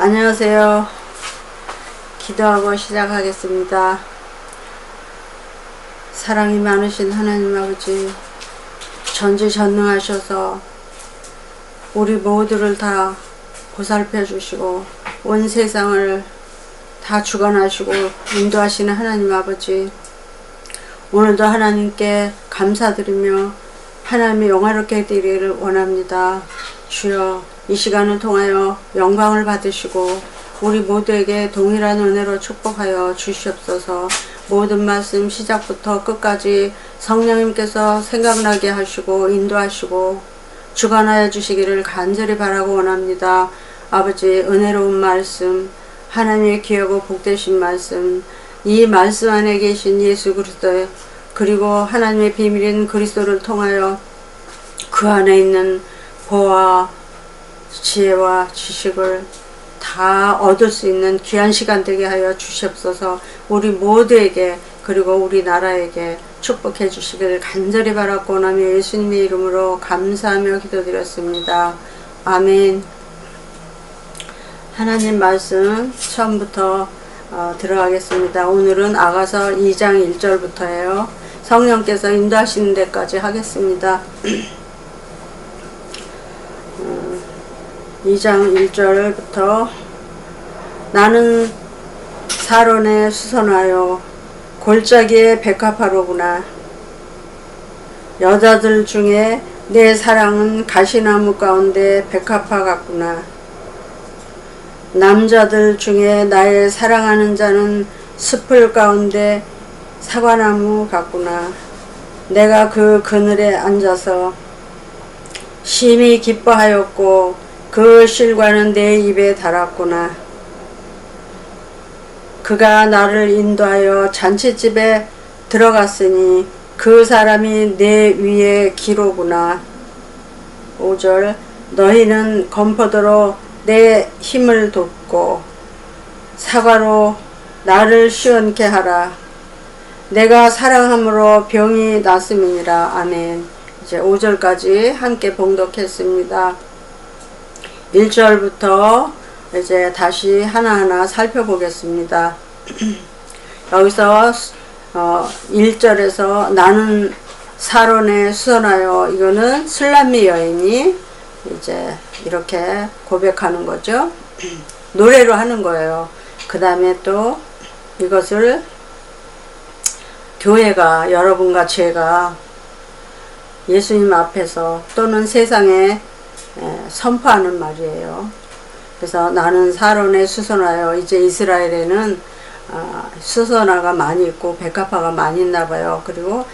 안녕하세요. 기도하고 시작하겠습니다. 사랑이 많으신 하나님 아버지, 전지전능하셔서 우리 모두를 다 보살펴 주시고 온 세상을 다 주관하시고 인도하시는 하나님 아버지, 오늘도 하나님께 감사드리며 하나님의 영화롭게 되기를 원합니다. 주여, 이 시간을 통하여 영광을 받으시고 우리 모두에게 동일한 은혜로 축복하여 주시옵소서. 모든 말씀 시작부터 끝까지 성령님께서 생각나게 하시고 인도하시고 주관하여 주시기를 간절히 바라고 원합니다. 아버지, 은혜로운 말씀, 하나님의 귀하고 복되신 말씀, 이 말씀 안에 계신 예수 그리스도, 그리고 하나님의 비밀인 그리스도를 통하여 그 안에 있는 보아 지혜와 지식을 다 얻을 수 있는 귀한 시간 되게 하여 주시옵소서. 우리 모두에게, 그리고 우리나라에게 축복해 주시기를 간절히 바라고 원하며 예수님의 이름으로 감사하며 기도드렸습니다. 아멘. 하나님 말씀 처음부터 들어가겠습니다. 오늘은 아가서 2장 1절부터예요. 성령께서 인도하시는 데까지 하겠습니다. 2장 1절부터 나는 사론에 수선하여 골짜기의 백합화로구나. 여자들 중에 내 사랑은 가시나무 가운데 백합화 같구나. 남자들 중에 나의 사랑하는 자는 숲을 가운데 사과나무 같구나. 내가 그 그늘에 앉아서 심히 기뻐하였고 그 실과는 내 입에 달았구나. 그가 나를 인도하여 잔치집에 들어갔으니 그 사람이 내 위에 기로구나. 5절 너희는 건포도로 내 힘을 돋고 사과로 나를 시원케 하라. 내가 사랑함으로 병이 났음이니라. 아멘. 이제 5절까지 함께 봉독했습니다. 1절부터 이제 다시 하나하나 살펴보겠습니다. 여기서 1절에서 나는 사론에 수선하여, 이거는 술람미 여인이 이제 이렇게 고백하는 거죠. 노래로 하는 거예요. 그 다음에 또 이것을 교회가, 여러분과 제가 예수님 앞에서 또는 세상에 선포하는 말이에요. 그래서 나는 사론에 수선하여, 이제 이스라엘에는 수선화가 많이 있고 백합화가 많이 있나 봐요. 그리고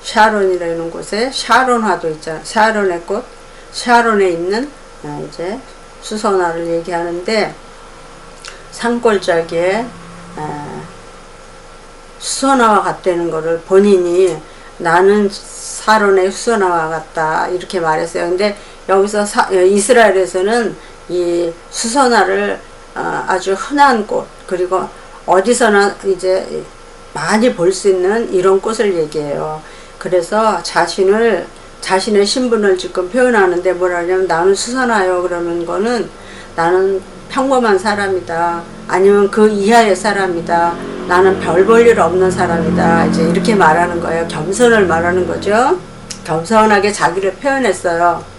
샤론이라는 곳에 샤론화도 있잖아요. 샤론의 꽃, 샤론에 있는 이제 수선화를 얘기하는데, 산골짜기에 수선화와 같다는 거를 본인이 나는 사론의 수선화와 같다 이렇게 말했어요. 근데 여기서 이스라엘에서는 이 수선화를 아주 흔한 꽃, 그리고 어디서나 이제 많이 볼 수 있는 이런 꽃을 얘기해요. 그래서 자신의 신분을 지금 표현하는데 뭐라 하냐면, 나는 수선화요 그러는 거는 나는 평범한 사람이다, 아니면 그 이하의 사람이다, 나는 별 볼 일 없는 사람이다, 이제 이렇게 말하는 거예요. 겸손을 말하는 거죠. 겸손하게 자기를 표현했어요.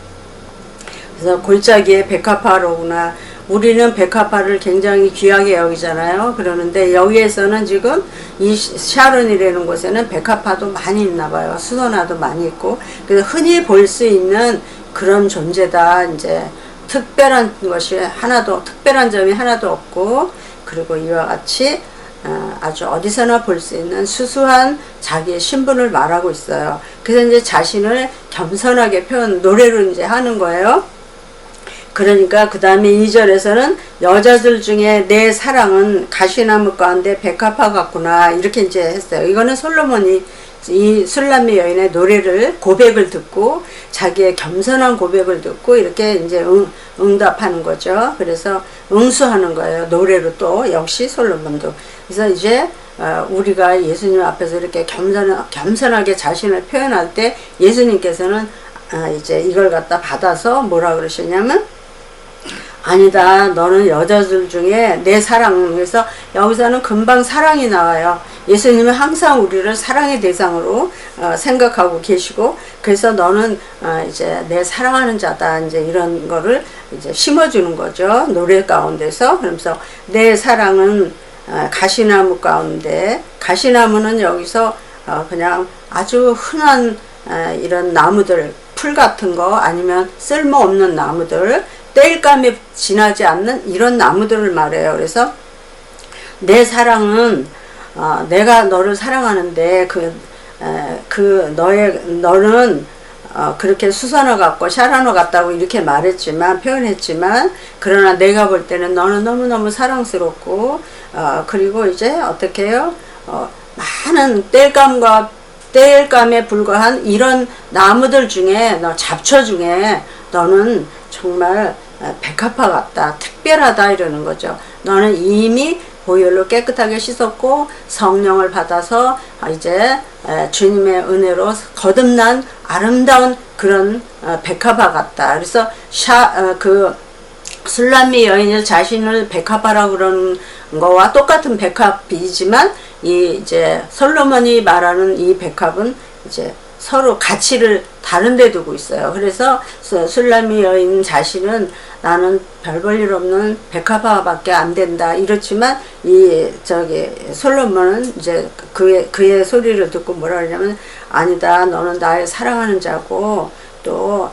그래서 골짜기의 백합화로구나. 우리는 백합화를 굉장히 귀하게 여기잖아요. 그러는데 여기에서는 지금 이 샤론이라는 곳에는 백합화도 많이 있나 봐요. 수선화도 많이 있고, 그래서 흔히 볼 수 있는 그런 존재다. 이제 특별한 것이 하나도, 특별한 점이 하나도 없고, 그리고 이와 같이 아주 어디서나 볼 수 있는 수수한 자기의 신분을 말하고 있어요. 그래서 이제 자신을 겸손하게 노래로 이제 하는 거예요. 그러니까 그 다음에 2절에서는 여자들 중에 내 사랑은 가시나무 가운데 백합화 같구나 이렇게 이제 했어요. 이거는 솔로몬이 이 술람미 여인의 노래를, 고백을 듣고, 자기의 겸손한 고백을 듣고 이렇게 이제 응답하는 거죠. 그래서 응수하는 거예요. 노래로 또 역시 솔로몬도. 그래서 이제 우리가 예수님 앞에서 이렇게 겸손하게 자신을 표현할 때 예수님께서는 이제 이걸 갖다 받아서 뭐라 그러시냐면 아니다. 너는 여자들 중에 내 사랑에서 여기서는 금방 사랑이 나와요. 예수님은 항상 우리를 사랑의 대상으로 생각하고 계시고 그래서 너는 이제 내 사랑하는 자다. 이제 이런 거를 이제 심어주는 거죠. 노래 가운데서. 그러면서 내 사랑은 가시나무 가운데 가시나무는 여기서 그냥 아주 흔한 이런 나무들 풀 같은 거 아니면 쓸모없는 나무들 땔감에 지나지 않는 이런 나무들을 말해요. 그래서 내 사랑은 내가 너를 사랑하는데 너는 그렇게 수선화 같고 샤라노 같다고 이렇게 말했지만 표현했지만 그러나 내가 볼 때는 너는 너무너무 사랑스럽고 그리고 이제 어떻게 해요? 많은 땔감에 불과한 이런 나무들 중에 잡초 중에 너는 정말 백합화 같다, 특별하다 이러는 거죠. 너는 이미 보혈로 깨끗하게 씻었고 성령을 받아서 이제 주님의 은혜로 거듭난 아름다운 그런 백합화 같다. 그래서 술람미 여인이 자신을 백합화라고 그러는 거와 똑같은 백합이지만 이제 솔로몬이 말하는 이 백합은 이제 서로 가치를 다른 데 두고 있어요. 그래서 술람미 여인 자신은 나는 별 볼 일 없는 백합화밖에 안 된다 이렇지만 솔로몬은 이제 그의 소리를 듣고 뭐라 그러냐면 아니다. 너는 나의 사랑하는 자고 또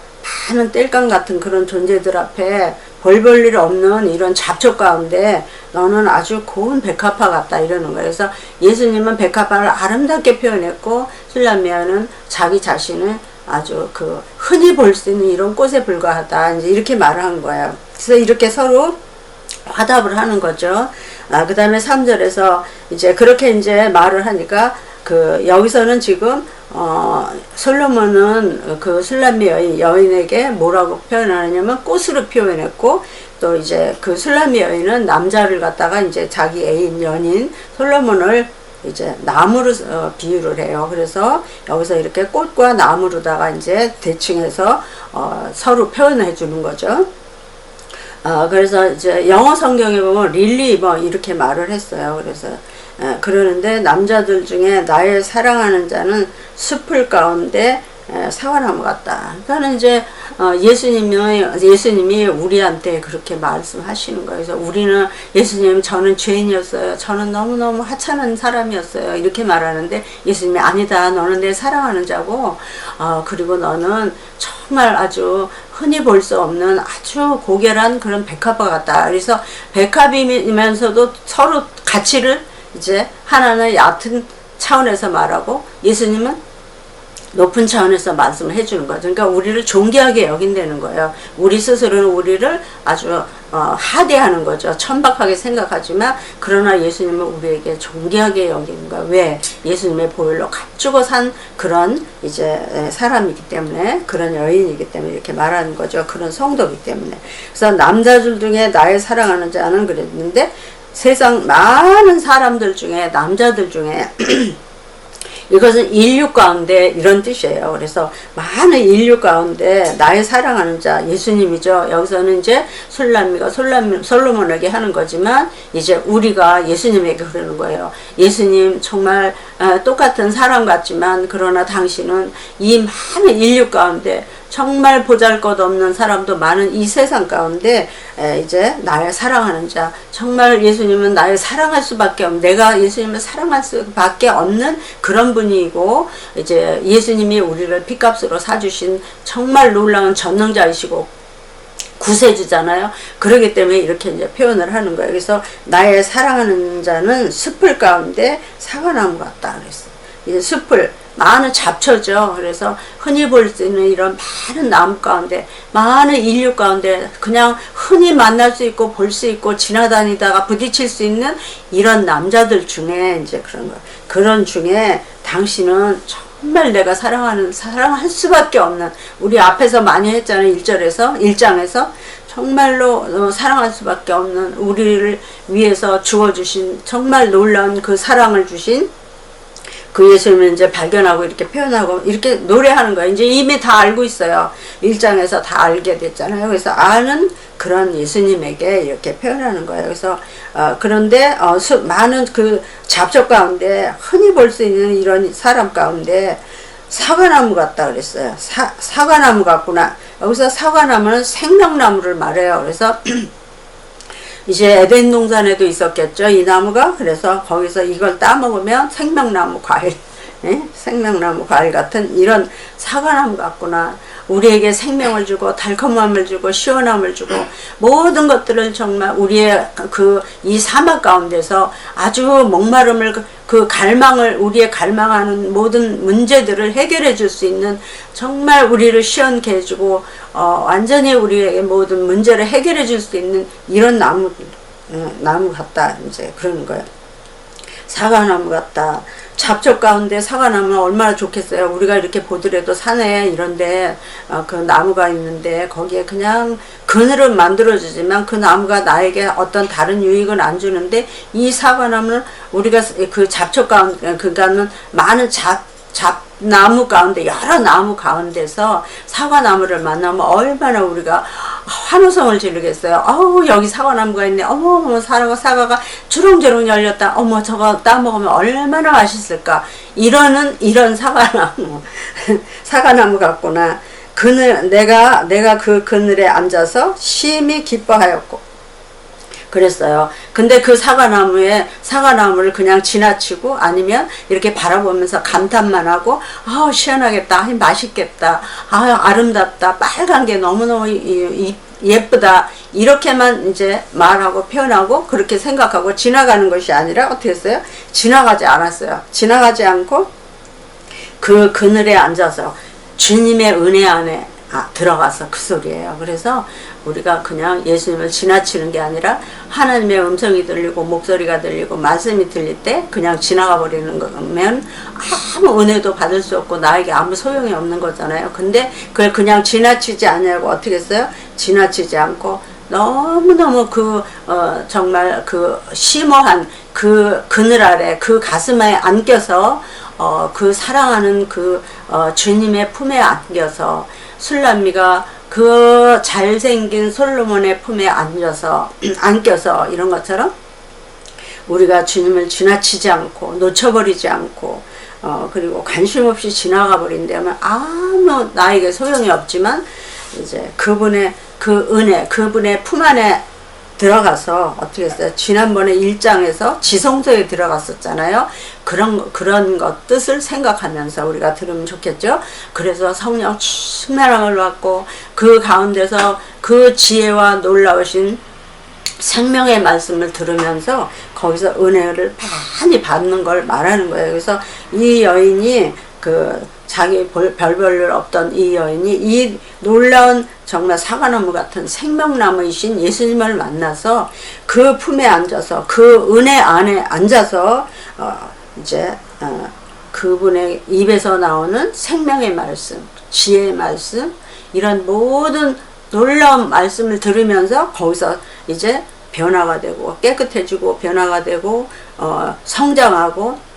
많은 땔감 같은 그런 존재들 앞에 볼 일 없는 이런 잡초 가운데 너는 아주 고운 백합화 같다 이러는 거예요. 그래서 예수님은 백합화를 아름답게 표현했고 술람미아는 자기 자신을 아주 흔히 볼 수 있는 이런 꽃에 불과하다 이제 이렇게 말을 한 거예요. 그래서 이렇게 서로 화답을 하는 거죠. 그 다음에 3절에서 이제 그렇게 이제 말을 하니까 여기서는 지금 솔로몬은 술람미 여인에게 뭐라고 표현하냐면 꽃으로 표현했고 또 이제 술람미 여인은 남자를 갖다가 이제 자기 애인 연인 솔로몬을 이제 나무로 비유를 해요. 그래서 여기서 이렇게 꽃과 나무로다가 이제 대칭해서 서로 표현해 주는 거죠. 그래서 이제 영어 성경에 보면 릴리 뭐 이렇게 말을 했어요. 그래서 그러는데 남자들 중에 나의 사랑하는 자는 숲을 가운데 사과나무 같다. 그러니까 이제 예수님이 우리한테 그렇게 말씀하시는 거예요. 그래서 우리는 예수님 저는 죄인이었어요. 저는 너무너무 하찮은 사람이었어요. 이렇게 말하는데 예수님이 아니다. 너는 내 사랑하는 자고 그리고 너는 정말 아주 흔히 볼 수 없는 아주 고결한 그런 백합화 같다. 그래서 백합이면서도 서로 가치를 이제 하나는 얕은 차원에서 말하고 예수님은 높은 차원에서 말씀을 해주는 거죠. 그러니까 우리를 존귀하게 여긴다는 거예요. 우리 스스로는 우리를 아주 하대하는 거죠. 천박하게 생각하지만 그러나 예수님은 우리에게 존귀하게 여기는 거예요. 왜? 예수님의 보혈로 값주고 산 그런 이제 사람이기 때문에 그런 여인이기 때문에 이렇게 말하는 거죠. 그런 성도이기 때문에. 그래서 남자들 중에 나의 사랑하는 자는 그랬는데 세상 많은 사람들 중에 남자들 중에 이것은 인류 가운데 이런 뜻이에요. 그래서 많은 인류 가운데 나의 사랑하는 자 예수님이죠. 여기서는 이제 술람미가 솔로몬에게 하는 거지만 이제 우리가 예수님에게 그러는 거예요. 예수님 정말 똑같은 사람 같지만 그러나 당신은 이 많은 인류 가운데 정말 보잘것없는 사람도 많은 이 세상 가운데 이제 나의 사랑하는 자 정말 예수님은 나의 사랑할 수밖에 없는 내가 예수님을 사랑할 수밖에 없는 그런 분이고 이제 예수님이 우리를 핏값으로 사주신 정말 놀라운 전능자이시고 구세주잖아요. 그러기 때문에 이렇게 이제 표현을 하는 거예요. 그래서 나의 사랑하는 자는 숲을 가운데 사과나무 같다 그랬어요. 이제 숲을 많은 잡초죠. 그래서 흔히 볼 수 있는 이런 많은 나무 가운데 많은 인류 가운데 그냥 흔히 만날 수 있고 볼 수 있고 지나다니다가 부딪힐 수 있는 이런 남자들 중에 이제 그런 거 그런 중에 당신은 정말 내가 사랑할 수밖에 없는 우리 앞에서 많이 했잖아요. 1장에서 정말로 사랑할 수밖에 없는 우리를 위해서 주어주신 정말 놀라운 그 사랑을 주신 그 예수님을 이제 발견하고 이렇게 표현하고 이렇게 노래하는 거예요. 이제 이미 다 알고 있어요. 1장에서 다 알게 됐잖아요. 그래서 아는 그런 예수님에게 이렇게 표현하는 거예요. 그래서 그런데 많은 그 잡초 가운데 흔히 볼 수 있는 이런 사람 가운데 사과나무 같다 그랬어요. 사과나무 같구나. 여기서 사과나무는 생명나무를 말해요. 그래서 이제 에덴 동산에도 있었겠죠, 이 나무가. 그래서 거기서 이걸 따먹으면 생명나무 과일, 생명나무 과일 같은 이런 사과나무 같구나. 우리에게 생명을 주고 달콤함을 주고 시원함을 주고 모든 것들을 정말 우리의 이 사막 가운데서 아주 목마름을 그 갈망을 우리의 갈망하는 모든 문제들을 해결해 줄 수 있는 정말 우리를 시원케 해주고 완전히 우리에게 모든 문제를 해결해 줄 수 있는 이런 나무 같다 이제 그러는 거예요. 사과나무 같다. 잡초 가운데 사과나무는 얼마나 좋겠어요. 우리가 이렇게 보더라도 산에 이런데 그 나무가 있는데 거기에 그냥 그늘은 만들어주지만 그 나무가 나에게 어떤 다른 유익은 안 주는데 이 사과나무는 우리가 그 잡초 가운데 그러니까는 많은 잡나무 가운데 여러 나무 가운데서 사과나무를 만나면 얼마나 우리가 환호성을 지르겠어요. 어우 여기 사과나무가 있네. 어머 사과가 주렁주렁 열렸다. 어머 저거 따먹으면 얼마나 맛있을까. 이런 사과나무 사과나무 같구나. 내가 그 그늘에 앉아서 심히 기뻐하였고 그랬어요. 근데 그 사과나무를 그냥 지나치고 아니면 이렇게 바라보면서 감탄만 하고 시원하겠다, 맛있겠다, 아름답다, 빨간 게 너무너무 예쁘다 이렇게만 이제 말하고 표현하고 그렇게 생각하고 지나가는 것이 아니라 어떻게 했어요? 지나가지 않았어요. 지나가지 않고 그 그늘에 앉아서 주님의 은혜 안에 들어가서 그 소리예요. 그래서 우리가 그냥 예수님을 지나치는 게 아니라 하나님의 음성이 들리고 목소리가 들리고 말씀이 들릴 때 그냥 지나가 버리는 거면 아무 은혜도 받을 수 없고 나에게 아무 소용이 없는 거잖아요. 근데 그걸 그냥 지나치지 않냐고 어떻게 했어요? 지나치지 않고 너무너무 정말 그 심오한 그 그늘 아래 그 가슴에 안겨서 그 사랑하는 주님의 품에 안겨서 술람미가 그 잘생긴 솔로몬의 품에 안겨서 이런 것처럼 우리가 주님을 지나치지 않고 놓쳐버리지 않고 그리고 관심 없이 지나가 버린다면 아무 나에게 소용이 없지만 이제 그분의 그 은혜 그분의 품 안에 들어가서 어떻게 했어요? 지난번에 1장에서 지성소에 들어갔었잖아요. 그런 것 뜻을 생각하면서 우리가 들으면 좋겠죠. 그래서 성령 충만함을 받고 그 가운데서 그 지혜와 놀라우신 생명의 말씀을 들으면서 거기서 은혜를 많이 받는 걸 말하는 거예요. 그래서 이 여인이 자기 별볼일 없던 이 여인이 이 놀라운 정말 사과나무 같은 생명나무이신 예수님을 만나서 그 품에 앉아서 그 은혜 안에 앉아서 이제 그분의 입에서 나오는 생명의 말씀, 지혜의 말씀 이런 모든 놀라운 말씀을 들으면서 거기서 이제 변화가 되고 깨끗해지고 변화가 되고 성장하고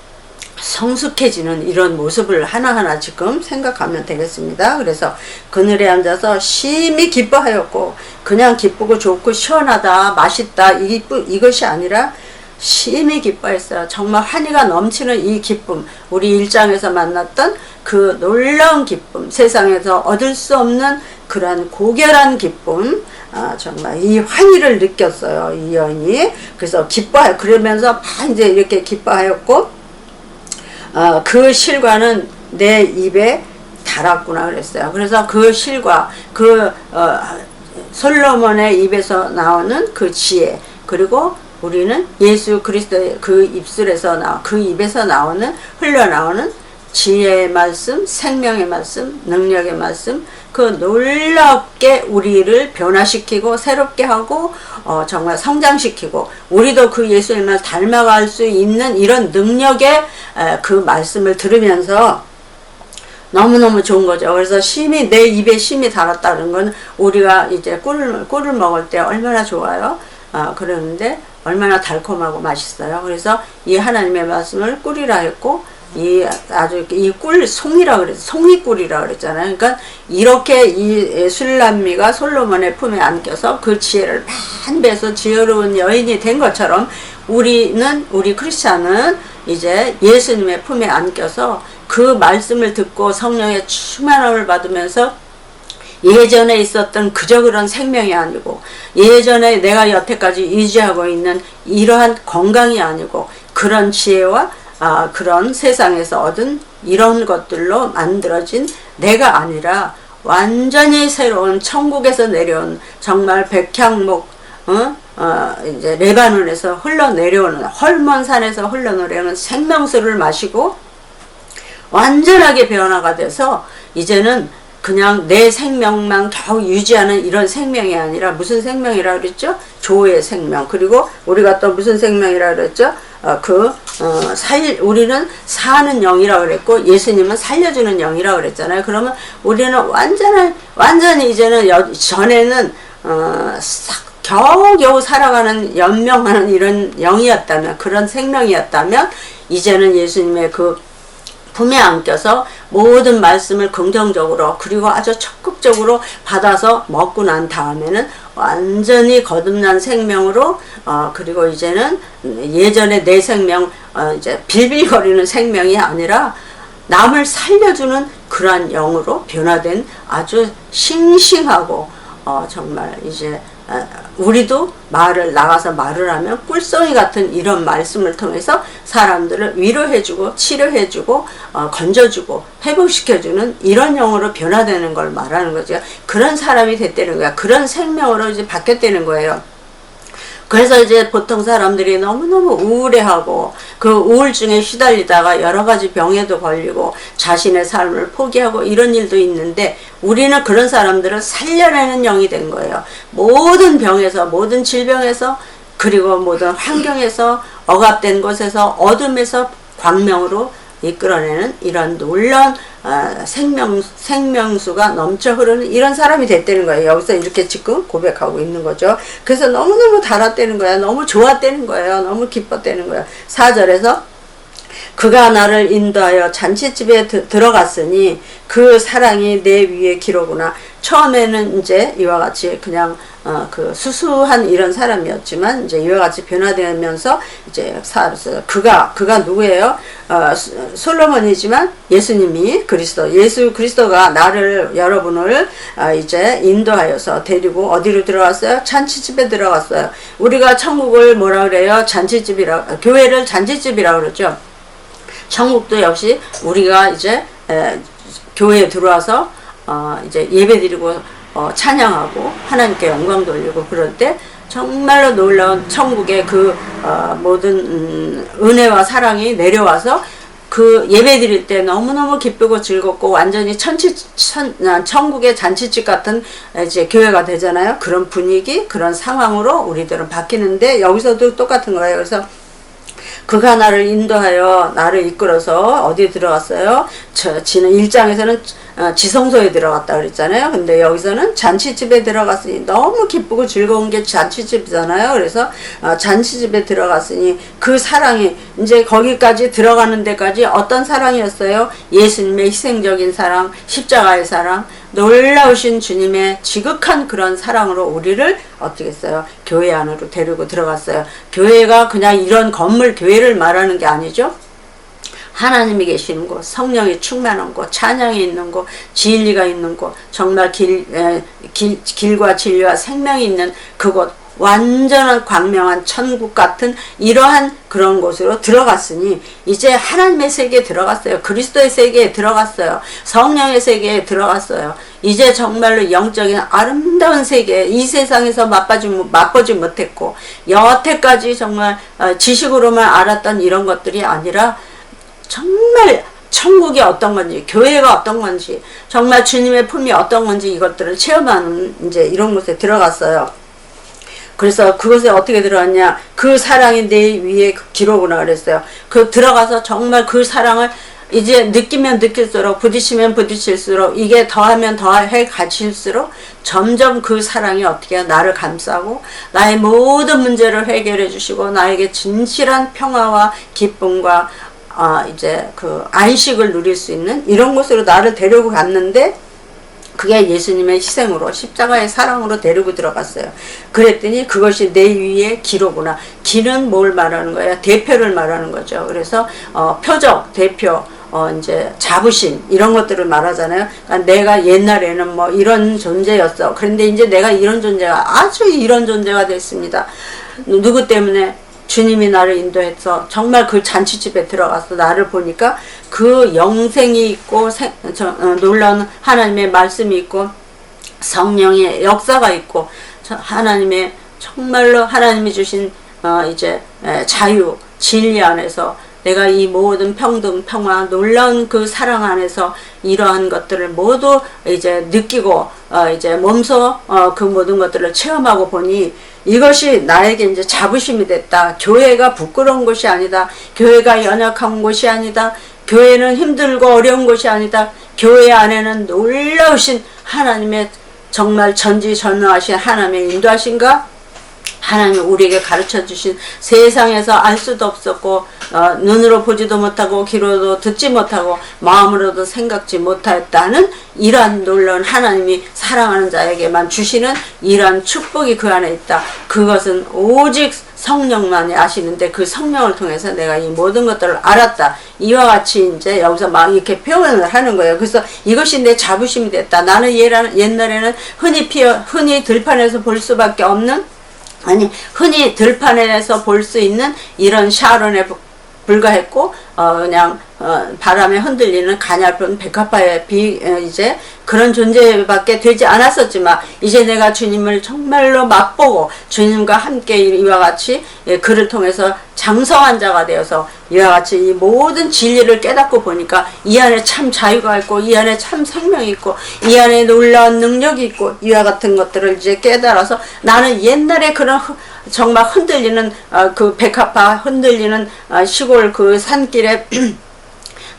성숙해지는 이런 모습을 하나하나 지금 생각하면 되겠습니다. 그래서 그늘에 앉아서 심히 기뻐하였고 그냥 기쁘고 좋고 시원하다 맛있다 이것이 아니라 심히 기뻐했어요. 정말 환희가 넘치는 이 기쁨 우리 1장에서 만났던 그 놀라운 기쁨 세상에서 얻을 수 없는 그러한 고결한 기쁨 정말 이 환희를 느꼈어요. 이 여인이. 그래서 그러면서 이제 이렇게 기뻐하였고 그 실과는 내 입에 달았구나 그랬어요. 그래서 그 실과 솔로몬의 입에서 나오는 그 지혜 그리고 우리는 예수 그리스도의 그 입에서 나오는 흘러나오는 지혜의 말씀, 생명의 말씀, 능력의 말씀 그 놀랍게 우리를 변화시키고 새롭게 하고 정말 성장시키고 우리도 그 예수님을 닮아갈 수 있는 이런 능력의 그 말씀을 들으면서 너무너무 좋은 거죠. 그래서 내 입에 심이 달았다는 건 우리가 이제 꿀을 먹을 때 얼마나 좋아요. 그러는데 얼마나 달콤하고 맛있어요. 그래서 이 하나님의 말씀을 꿀이라 했고 이 아주 이 꿀 송이라 그랬 송이꿀이라 그랬잖아요. 그러니까 이렇게 이 술람미가 솔로몬의 품에 안겨서 그 지혜를 반배해서 지혜로운 여인이 된 것처럼 우리 크리스찬은 이제 예수님의 품에 안겨서 그 말씀을 듣고 성령의 충만함을 받으면서 예전에 있었던 그저 그런 생명이 아니고 예전에 내가 여태까지 유지하고 있는 이러한 건강이 아니고 그런 지혜와 그런 세상에서 얻은 이런 것들로 만들어진 내가 아니라 완전히 새로운 천국에서 내려온 정말 백향목 이제 레바논에서 흘러내려오는 헐몬산에서 흘러내려오는 생명수를 마시고 완전하게 변화가 돼서 이제는 그냥 내 생명만 겨우 유지하는 이런 생명이 아니라 무슨 생명이라 그랬죠? 조의 생명. 그리고 우리가 또 무슨 생명이라 그랬죠? 우리는 사는 영이라 그랬고 예수님은 살려주는 영이라 그랬잖아요. 그러면 우리는 완전히 이제는 전에는 겨우겨우 살아가는 연명하는 이런 영이었다면 그런 생명이었다면 이제는 예수님의 그 품에 안겨서 모든 말씀을 긍정적으로 그리고 아주 적극적으로 받아서 먹고 난 다음에는 완전히 거듭난 생명으로 그리고 이제는 예전에 내 생명 이제 빌빌거리는 생명이 아니라 남을 살려주는 그러한 영으로 변화된 아주 싱싱하고 정말 이제 우리도 나가서 말을 하면 꿀송이 같은 이런 말씀을 통해서 사람들을 위로해주고 치료해주고 건져주고 회복시켜주는 이런 영으로 변화되는 걸 말하는 거죠. 그런 사람이 됐다는 거야. 그런 생명으로 이제 바뀌었다는 거예요. 그래서 이제 보통 사람들이 너무너무 우울해하고 그 우울증에 시달리다가 여러 가지 병에도 걸리고 자신의 삶을 포기하고 이런 일도 있는데 우리는 그런 사람들을 살려내는 영이 된 거예요. 모든 병에서 모든 질병에서 그리고 모든 환경에서 억압된 곳에서 어둠에서 광명으로 이끌어내는 이런 놀라운 생명수가 넘쳐 흐르는 이런 사람이 됐다는 거예요. 여기서 이렇게 지금 고백하고 있는 거죠. 그래서 너무너무 달았다는 거야. 너무 좋았다는 거예요. 너무 기뻤다는 거예요. 4절에서 그가 나를 인도하여 잔치집에 들어갔으니 그 사랑이 내 위에 기로구나. 처음에는 이제 이와 같이 그냥 그 수수한 이런 사람이었지만 이제 이와 같이 변화되면서 이제 그가 누구예요? 솔로몬이지만 예수님이 예수 그리스도가 여러분을 이제 인도하여서 데리고 어디로 들어갔어요? 잔치집에 들어갔어요. 우리가 천국을 뭐라 그래요? 교회를 잔치집이라고 그러죠. 천국도 역시 우리가 이제 교회에 들어와서 이제 예배드리고 찬양하고 하나님께 영광 돌리고 그럴 때 정말로 놀라운 천국의 그 모든 은혜와 사랑이 내려와서 그 예배 드릴 때 너무너무 기쁘고 즐겁고 완전히 천국의 잔치집 같은 이제 교회가 되잖아요. 그런 분위기, 그런 상황으로 우리들은 바뀌는데 여기서도 똑같은 거예요. 그래서 그가 나를 인도하여 나를 이끌어서 어디에 들어갔어요? 지는 1장에서는 지성소에 들어갔다 그랬잖아요. 근데 여기서는 잔치집에 들어갔으니 너무 기쁘고 즐거운 게 잔치집이잖아요. 그래서 잔치집에 들어갔으니 그 사랑이 이제 거기까지 들어가는 데까지 어떤 사랑이었어요? 예수님의 희생적인 사랑, 십자가의 사랑, 놀라우신 주님의 지극한 그런 사랑으로 우리를 어떻게 했어요? 교회 안으로 데리고 들어갔어요. 교회가 그냥 이런 건물 교회를 말하는 게 아니죠. 하나님이 계시는 곳, 성령이 충만한 곳, 찬양이 있는 곳, 진리가 있는 곳, 정말 길과 진리와 생명이 있는 그곳, 완전한 광명한 천국 같은 이러한 그런 곳으로 들어갔으니 이제 하나님의 세계에 들어갔어요. 그리스도의 세계에 들어갔어요. 성령의 세계에 들어갔어요. 이제 정말로 영적인 아름다운 세계, 이 세상에서 맛보지 못했고 여태까지 정말 지식으로만 알았던 이런 것들이 아니라 정말 천국이 어떤 건지, 교회가 어떤 건지, 정말 주님의 품이 어떤 건지 이것들을 체험하는 이제 이런 곳에 들어갔어요. 그래서 그것에 어떻게 들어갔냐? 그 사랑이 내 위에 기로구나 그랬어요. 그 들어가서 정말 그 사랑을 이제 느끼면 느낄수록, 부딪히면 부딪힐수록, 이게 더하면 더해 가실수록 점점 그 사랑이 어떻게 나를 감싸고 나의 모든 문제를 해결해 주시고 나에게 진실한 평화와 기쁨과 이제 그 안식을 누릴 수 있는 이런 곳으로 나를 데리고 갔는데, 그게 예수님의 희생으로, 십자가의 사랑으로 데리고 들어갔어요. 그랬더니 그것이 내 위의 기로구나. 기는 뭘 말하는 거야? 대표를 말하는 거죠. 그래서 표적, 대표, 이제 자부심 이런 것들을 말하잖아요. 그러니까 내가 옛날에는 뭐 이런 존재였어. 그런데 이제 내가 이런 존재가, 아주 이런 존재가 됐습니다. 누구 때문에? 주님이 나를 인도해서 정말 그 잔치집에 들어가서 나를 보니까 그 영생이 있고 놀라운 하나님의 말씀이 있고 성령의 역사가 있고 하나님의 정말로 하나님이 주신 이제 자유, 진리 안에서 내가 이 모든 평등, 평화, 놀라운 그 사랑 안에서 이러한 것들을 모두 이제 느끼고 이제 몸소 그 모든 것들을 체험하고 보니 이것이 나에게 이제 자부심이 됐다. 교회가 부끄러운 곳이 아니다. 교회가 연약한 곳이 아니다. 교회는 힘들고 어려운 곳이 아니다. 교회 안에는 놀라우신 하나님의 정말 전지전능하신 하나님의 인도하신가? 하나님이 우리에게 가르쳐 주신 세상에서 알 수도 없었고 눈으로 보지도 못하고 귀로도 듣지 못하고 마음으로도 생각지 못했다는 이러한 놀라운 하나님이 사랑하는 자에게만 주시는 이러한 축복이 그 안에 있다. 그것은 오직 성령만이 아시는데 그 성령을 통해서 내가 이 모든 것들을 알았다. 이와 같이 이제 여기서 막 이렇게 표현을 하는 거예요. 그래서 이것이 내 자부심이 됐다. 나는 옛날에는 흔히 들판에서 볼 수밖에 없는, 아니 흔히 들판에서 볼 수 있는 이런 샤론에 불과했고 그냥 바람에 흔들리는 가냘픈 백합화의 이제 그런 존재밖에 되지 않았었지만, 이제 내가 주님을 정말로 맛보고 주님과 함께 이와 같이 그를 통해서 장성한 자가 되어서 이와 같이 이 모든 진리를 깨닫고 보니까 이 안에 참 자유가 있고 이 안에 참 생명이 있고 이 안에 놀라운 능력이 있고 이와 같은 것들을 이제 깨달아서 나는 옛날에 그런 정말 흔들리는 그 백합화 흔들리는 시골 그 산길에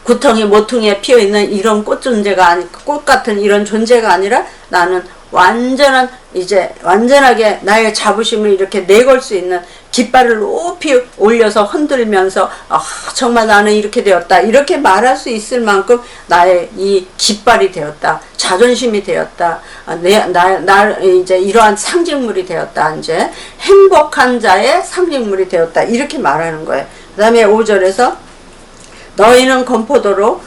구덩이 모퉁이에 피어있는 이런 꽃 같은 이런 존재가 아니라 나는 완전하게 나의 자부심을 이렇게 내걸 수 있는 깃발을 높이 올려서 흔들면서 정말 나는 이렇게 되었다, 이렇게 말할 수 있을 만큼 나의 이 깃발이 되었다, 자존심이 되었다, 이제 이러한 상징물이 되었다, 이제 행복한 자의 상징물이 되었다, 이렇게 말하는 거예요. 그 다음에 5절에서 너희는 건포도로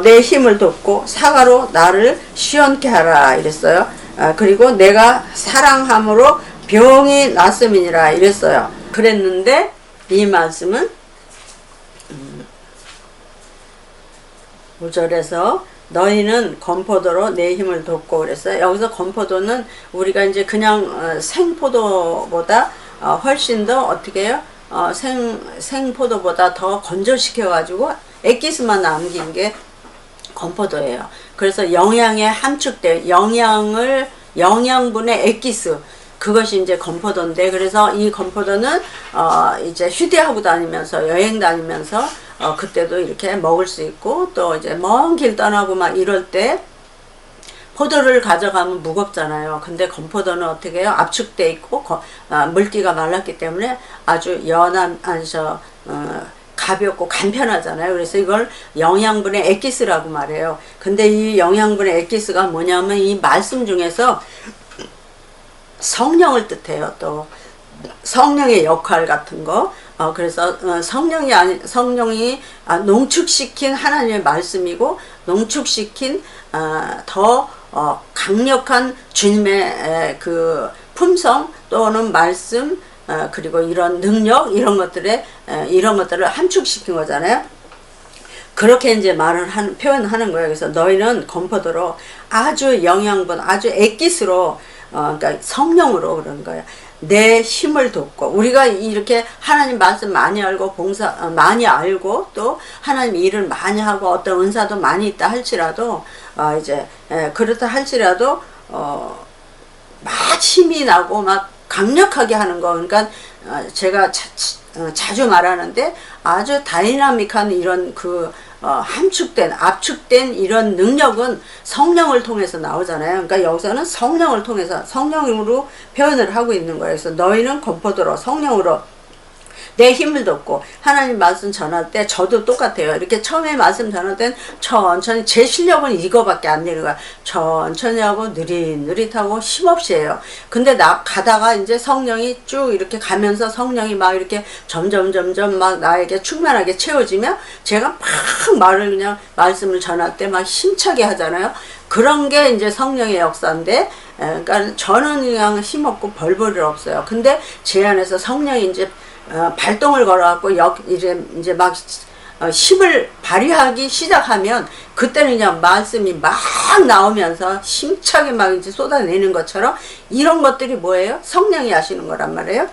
내 힘을 돋고 사과로 나를 시원케 하라 이랬어요. 그리고 내가 사랑함으로 병이 났음이니라 이랬어요. 그랬는데 이 말씀은 5절에서 너희는 건포도로 내 힘을 돋고 그랬어요. 여기서 건포도는 우리가 이제 그냥 생포도보다 훨씬 더 어떻게 해요? 생포도보다 더 건조시켜 가지고 액기스만 남긴 게 건포도예요. 그래서 영양에 함축된 영양분의 액기스, 그것이 이제 건포도인데, 그래서 이 건포도는 이제 휴대하고 다니면서 여행 다니면서 그때도 이렇게 먹을 수 있고, 또 이제 먼 길 떠나고 막 이럴 때 포도를 가져가면 무겁잖아요. 근데 건포도는 어떻게 해요? 압축돼 있고 물기가 말랐기 때문에 아주 가볍고 간편하잖아요. 그래서 이걸 영양분의 액기스라고 말해요. 근데 이 영양분의 액기스가 뭐냐면 이 말씀 중에서 성령을 뜻해요. 또 성령의 역할 같은 거. 그래서 성령이 농축시킨 하나님의 말씀이고, 농축시킨 더 강력한 주님의 그 품성 또는 말씀, 그리고 이런 능력, 이런 것들을 함축시킨 거잖아요. 그렇게 이제 표현하는 거예요. 그래서 너희는 건포도로 아주 영양분, 아주 액기스로, 그러니까 성령으로 그런 거예요. 내 힘을 돋고, 우리가 이렇게 하나님 말씀 많이 알고 많이 알고 또 하나님 일을 많이 하고 어떤 은사도 많이 있다 할지라도 그렇다 할지라도 막 힘이 나고 막 강력하게 하는 거, 그러니까 제가 자주 말하는데 아주 다이나믹한 이런 압축된 이런 능력은 성령을 통해서 나오잖아요. 그러니까 여기서는 성령을 통해서 성령으로 표현을 하고 있는 거예요. 그래서 너희는 건포도로 성령으로 내 힘을 돋고 하나님 말씀 전할 때 저도 똑같아요. 이렇게 처음에 말씀 전할 땐 천천히, 제 실력은 이거밖에 안 되는 거야. 천천히 하고 느릿느릿하고 힘없이 해요. 근데 가다가 이제 성령이 쭉 이렇게 가면서 성령이 막 이렇게 점점 막 나에게 충만하게 채워지면 제가 막 말씀을 전할 때 막 힘차게 하잖아요. 그런 게 이제 성령의 역사인데, 그러니까 저는 그냥 힘없고 벌벌이 없어요. 근데 제 안에서 성령이 이제 발동을 걸어갖고 이제 막 힘을 발휘하기 시작하면 그때는 그냥 말씀이 막 나오면서 힘차게 막 이제 쏟아내는 것처럼 이런 것들이 뭐예요? 성령이 하시는 거란 말이에요.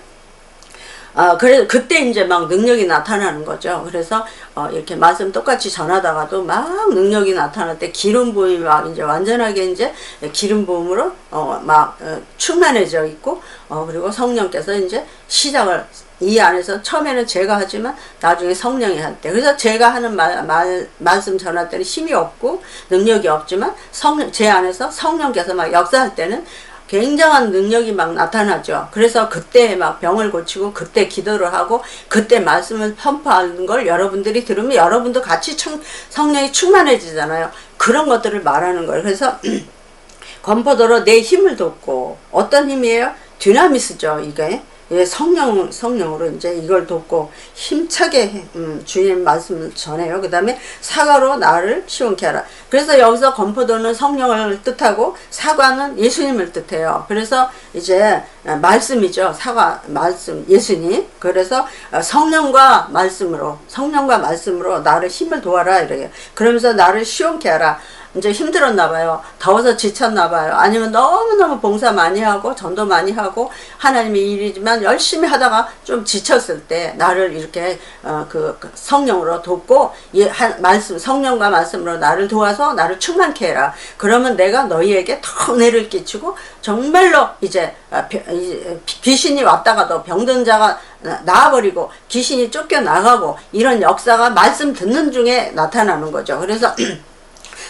그래서 그때 이제 막 능력이 나타나는 거죠. 그래서 이렇게 말씀 똑같이 전하다가도 막 능력이 나타날 때 기름 부음이 막 이제 완전하게 이제 기름 부음으로 충만해져 있고, 그리고 성령께서 이제 시작을 이 안에서 처음에는 제가 하지만 나중에 성령이 할 때, 그래서 제가 하는 말씀 전할 때는 힘이 없고 능력이 없지만 제 안에서 성령께서 막 역사할 때는 굉장한 능력이 막 나타나죠. 그래서 그때 막 병을 고치고 그때 기도를 하고 그때 말씀을 선포하는 걸 여러분들이 들으면 여러분도 같이 성령이 충만해지잖아요. 그런 것들을 말하는 거예요. 그래서 건포도로 내 힘을 돋고, 어떤 힘이에요? 디나미스죠. 이게 성령으로 이제 이걸 돕고 힘차게 주님 말씀을 전해요. 그 다음에 사과로 나를 시원케 하라. 그래서 여기서 건포도는 성령을 뜻하고 사과는 예수님을 뜻해요. 그래서 이제 말씀이죠. 사과, 말씀, 예수님. 그래서 성령과 말씀으로 나를 힘을 도와라 이래요. 그러면서 나를 시원케 하라. 이제 힘들었나 봐요. 더워서 지쳤나 봐요. 아니면 너무너무 봉사 많이 하고 전도 많이 하고 하나님의 일이지만 열심히 하다가 좀 지쳤을 때 나를 이렇게 그 성령으로 돕고 성령과 말씀으로 나를 도와서 나를 충만케 해라. 그러면 내가 너희에게 더 은혜를 끼치고 정말로 이제 귀신이 왔다가도 병든 자가 나아버리고 귀신이 쫓겨나가고 이런 역사가 말씀 듣는 중에 나타나는 거죠. 그래서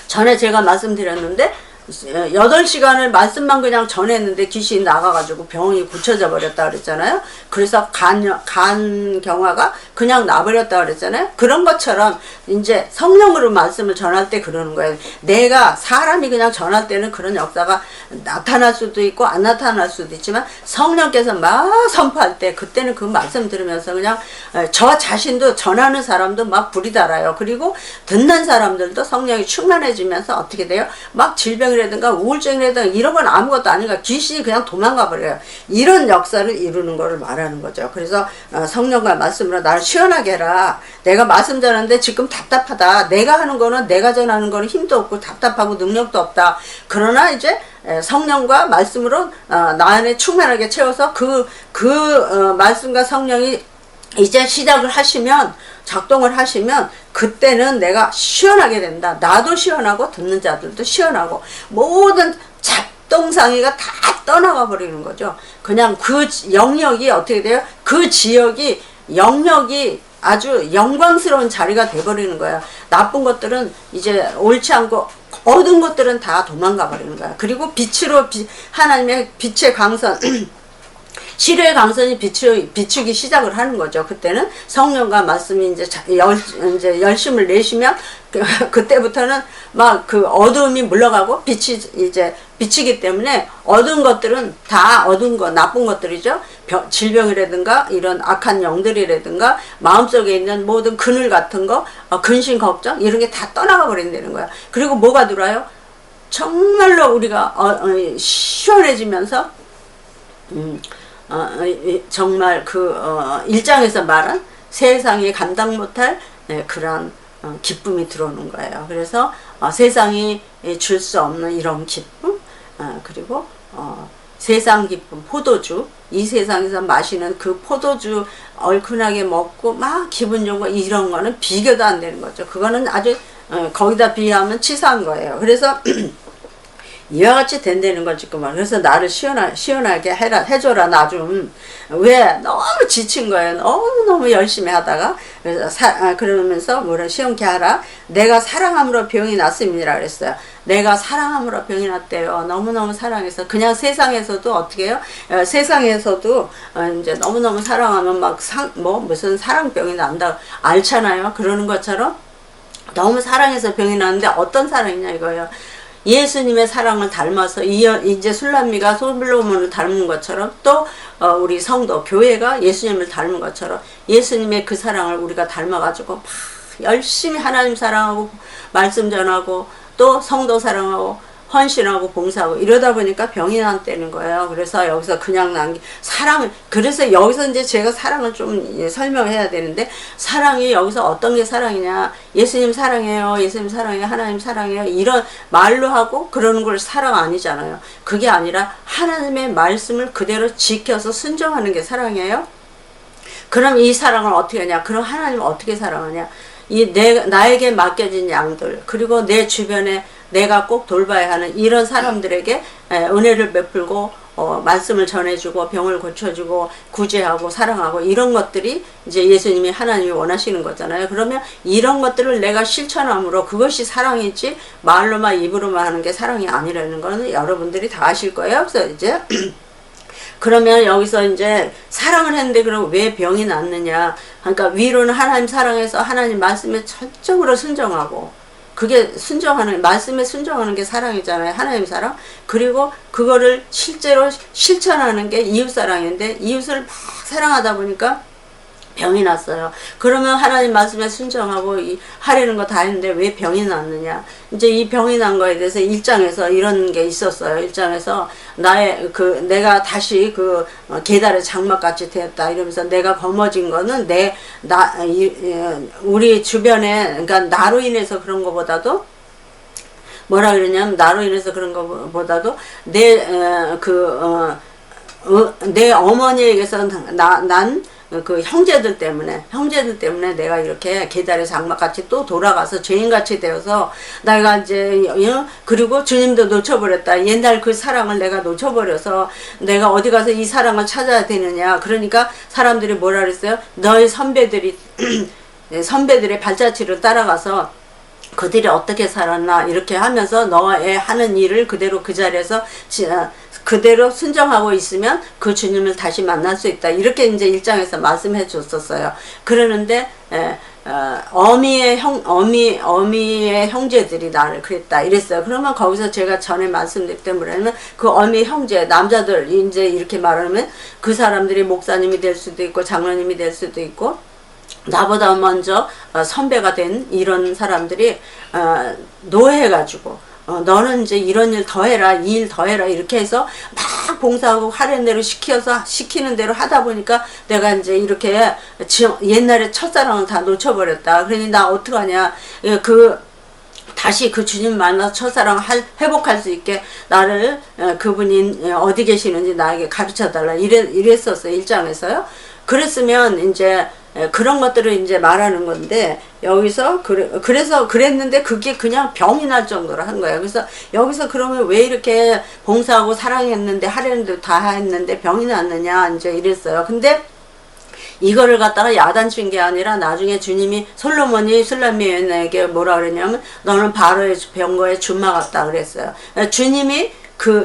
전에 제가 말씀드렸는데 8시간을 말씀만 그냥 전했는데 귀신이 나가가지고 병이 고쳐져 버렸다 그랬잖아요. 그래서 간 경화가 그냥 나버렸다 그랬잖아요. 그런 것처럼 이제 성령으로 말씀을 전할 때 그러는 거예요. 내가 사람이 그냥 전할 때는 그런 역사가 나타날 수도 있고 안 나타날 수도 있지만 성령께서 막 선포할 때 그때는 그 말씀 들으면서 그냥 저 자신도 전하는 사람도 막 불이 달아요. 그리고 듣는 사람들도 성령이 충만해지면서 어떻게 돼요? 막 질병이라든가 우울증이라든가 이런 건 아무것도 아니니까 귀신이 그냥 도망가 버려요. 이런 역사를 이루는 거를 말하는 거죠. 그래서 성령과 말씀으로 나를 시원하게 해라. 내가 말씀 전하는데 지금 답답하다. 내가 하는 거는, 내가 전하는 거는 힘도 없고 답답하고 능력도 없다. 그러나 이제 성령과 말씀으로 나 안에 충만하게 채워서 말씀과 성령이 이제 시작을 하시면, 작동을 하시면 그때는 내가 시원하게 된다. 나도 시원하고 듣는 자들도 시원하고 모든 잡동사니가 다 떠나가 버리는 거죠. 그냥 그 영역이 어떻게 돼요? 그 지역이 영역이 아주 영광스러운 자리가 돼버리는 거야. 나쁜 것들은 이제 옳지 않고 어두운 것들은 다 도망가 버리는 거야. 그리고 빛으로 하나님의 빛의 강선 치료의 강선이 비추기 시작을 하는 거죠. 그때는 성령과 말씀이 이제 열심을 내시면 그때부터는 막 그 어두움이 물러가고 빛이 이제 비치기 때문에 어두운 것들은 다 어두운 거, 나쁜 것들이죠. 질병이라든가 이런 악한 영들이라든가 마음속에 있는 모든 그늘 같은 거, 근심 걱정 이런 게 다 떠나가 버린다는 거야. 그리고 뭐가 들어와요? 정말로 우리가 시원해지면서 정말 그 1장에서 말한 세상이 감당 못할 그런 기쁨이 들어오는 거예요. 그래서 세상이 줄 수 없는 이런 기쁨, 그리고 세상 기쁨, 포도주, 이 세상에서 마시는 그 포도주 얼큰하게 먹고 막 기분 좋은 거 이런 거는 비교도 안 되는 거죠. 그거는 아주 거기다 비하면 치사한 거예요. 그래서 이와 같이 된다는 걸 지금 말. 그래서 나를 시원하게 해줘라. 나 좀. 왜? 너무 지친 거예요. 너무 열심히 하다가. 그래서 그러면서 뭐라 시원케 하라. 내가 사랑함으로 병이 났음이라 그랬어요. 내가 사랑함으로 병이 났대요. 너무너무 사랑해서. 그냥 세상에서도 어떻게 해요? 세상에서도 이제 너무너무 사랑하면 막 무슨 사랑병이 난다. 알잖아요. 그러는 것처럼 너무 사랑해서 병이 났는데 어떤 사랑이냐 이거예요. 예수님의 사랑을 닮아서 이제 술람미가 솔로몬을 닮은 것처럼 또 우리 성도 교회가 예수님을 닮은 것처럼 예수님의 그 사랑을 우리가 닮아가지고 막 열심히 하나님 사랑하고 말씀 전하고 또 성도 사랑하고 헌신하고 봉사하고 이러다 보니까 병이 난다는 거예요. 그래서 여기서 그냥 사랑을, 그래서 여기서 이제 제가 사랑을 좀 설명해야 되는데, 사랑이 여기서 어떤 게 사랑이냐, 예수님 사랑해요, 예수님 사랑해요, 하나님 사랑해요, 이런 말로 하고 그러는 걸 사랑 아니잖아요. 그게 아니라 하나님의 말씀을 그대로 지켜서 순종하는 게 사랑이에요. 그럼 이 사랑을 어떻게 하냐, 그럼 하나님을 어떻게 사랑하냐, 나에게 맡겨진 양들, 그리고 내 주변에 내가 꼭 돌봐야 하는 이런 사람들에게 은혜를 베풀고 말씀을 전해주고 병을 고쳐주고 구제하고 사랑하고 이런 것들이 이제 예수님이 하나님이 원하시는 거잖아요. 그러면 이런 것들을 내가 실천함으로 그것이 사랑이지 말로만 입으로만 하는 게 사랑이 아니라는 거는 여러분들이 다 아실 거예요. 그래서 이제 그러면 여기서 이제 사랑을 했는데 그럼 왜 병이 났느냐. 그러니까 위로는 하나님 사랑해서 하나님 말씀에 전적으로 순종하고, 그게 순종하는, 말씀에 순종하는 게 사랑이잖아요. 하나님 사랑. 그리고 그거를 실제로 실천하는 게 이웃사랑인데, 이웃을 막 사랑하다 보니까 병이 났어요. 그러면 하나님 말씀에 순종하고 하려는 거 다 했는데 왜 병이 났느냐. 이제 이 병이 난 거에 대해서 1장에서 이런 게 있었어요. 1장에서 내가 다시 계달의 장막같이 되었다 이러면서, 내가 거머쥔 거는 우리 주변에, 그러니까 나로 인해서 그런 거보다도 뭐라 그러냐면, 나로 인해서 그런 거보다도 내 어머니에게서 난 그 형제들 때문에 내가 이렇게 계달의 장막같이 또 돌아가서 죄인같이 되어서 내가 이제 그리고 주님도 놓쳐버렸다. 옛날 그 사랑을 내가 놓쳐버려서 내가 어디 가서 이 사랑을 찾아야 되느냐. 그러니까 사람들이 뭐라 그랬어요? 너희 선배들의 발자취를 따라가서 그들이 어떻게 살았나 이렇게 하면서 너의 하는 일을 그대로 그 자리에서 그대로 순종하고 있으면 그 주님을 다시 만날 수 있다. 이렇게 이제 1장에서 말씀해 줬었어요. 그러는데 어미의 형제들이 나를 그랬다 이랬어요. 그러면 거기서 제가 전에 말씀드렸던 뭐냐면, 그 어미의 형제 남자들 이제 이렇게 말하면 그 사람들이 목사님이 될 수도 있고 장로님이 될 수도 있고 나보다 먼저 선배가 된 이런 사람들이 노해가지고 너는 이제 이런 일 더 해라, 이 일 더 해라 이렇게 해서 막 봉사하고 하려는 대로 시키는 대로 하다 보니까 내가 이제 이렇게 옛날에 첫사랑을 다 놓쳐버렸다. 그러니 나 어떡하냐. 다시 그 주님 만나서 첫사랑 회복할 수 있게 나를 그분이 어디 계시는지 나에게 가르쳐달라 이랬었어요. 1장에서요. 그랬으면 이제 그런 것들을 이제 말하는 건데, 여기서 그래서 그랬는데 그게 그냥 병이 날 정도로 한 거예요. 그래서 여기서 그러면 왜 이렇게 봉사하고 사랑했는데 하려는 대로 다 했는데 병이 났느냐 이제 이랬어요. 근데 이거를 갖다가 야단친 게 아니라 나중에 주님이 솔로몬이 술람미 여인에게 뭐라 그랬냐면, 너는 바로의 병거에 준마 같다 그랬어요. 주님이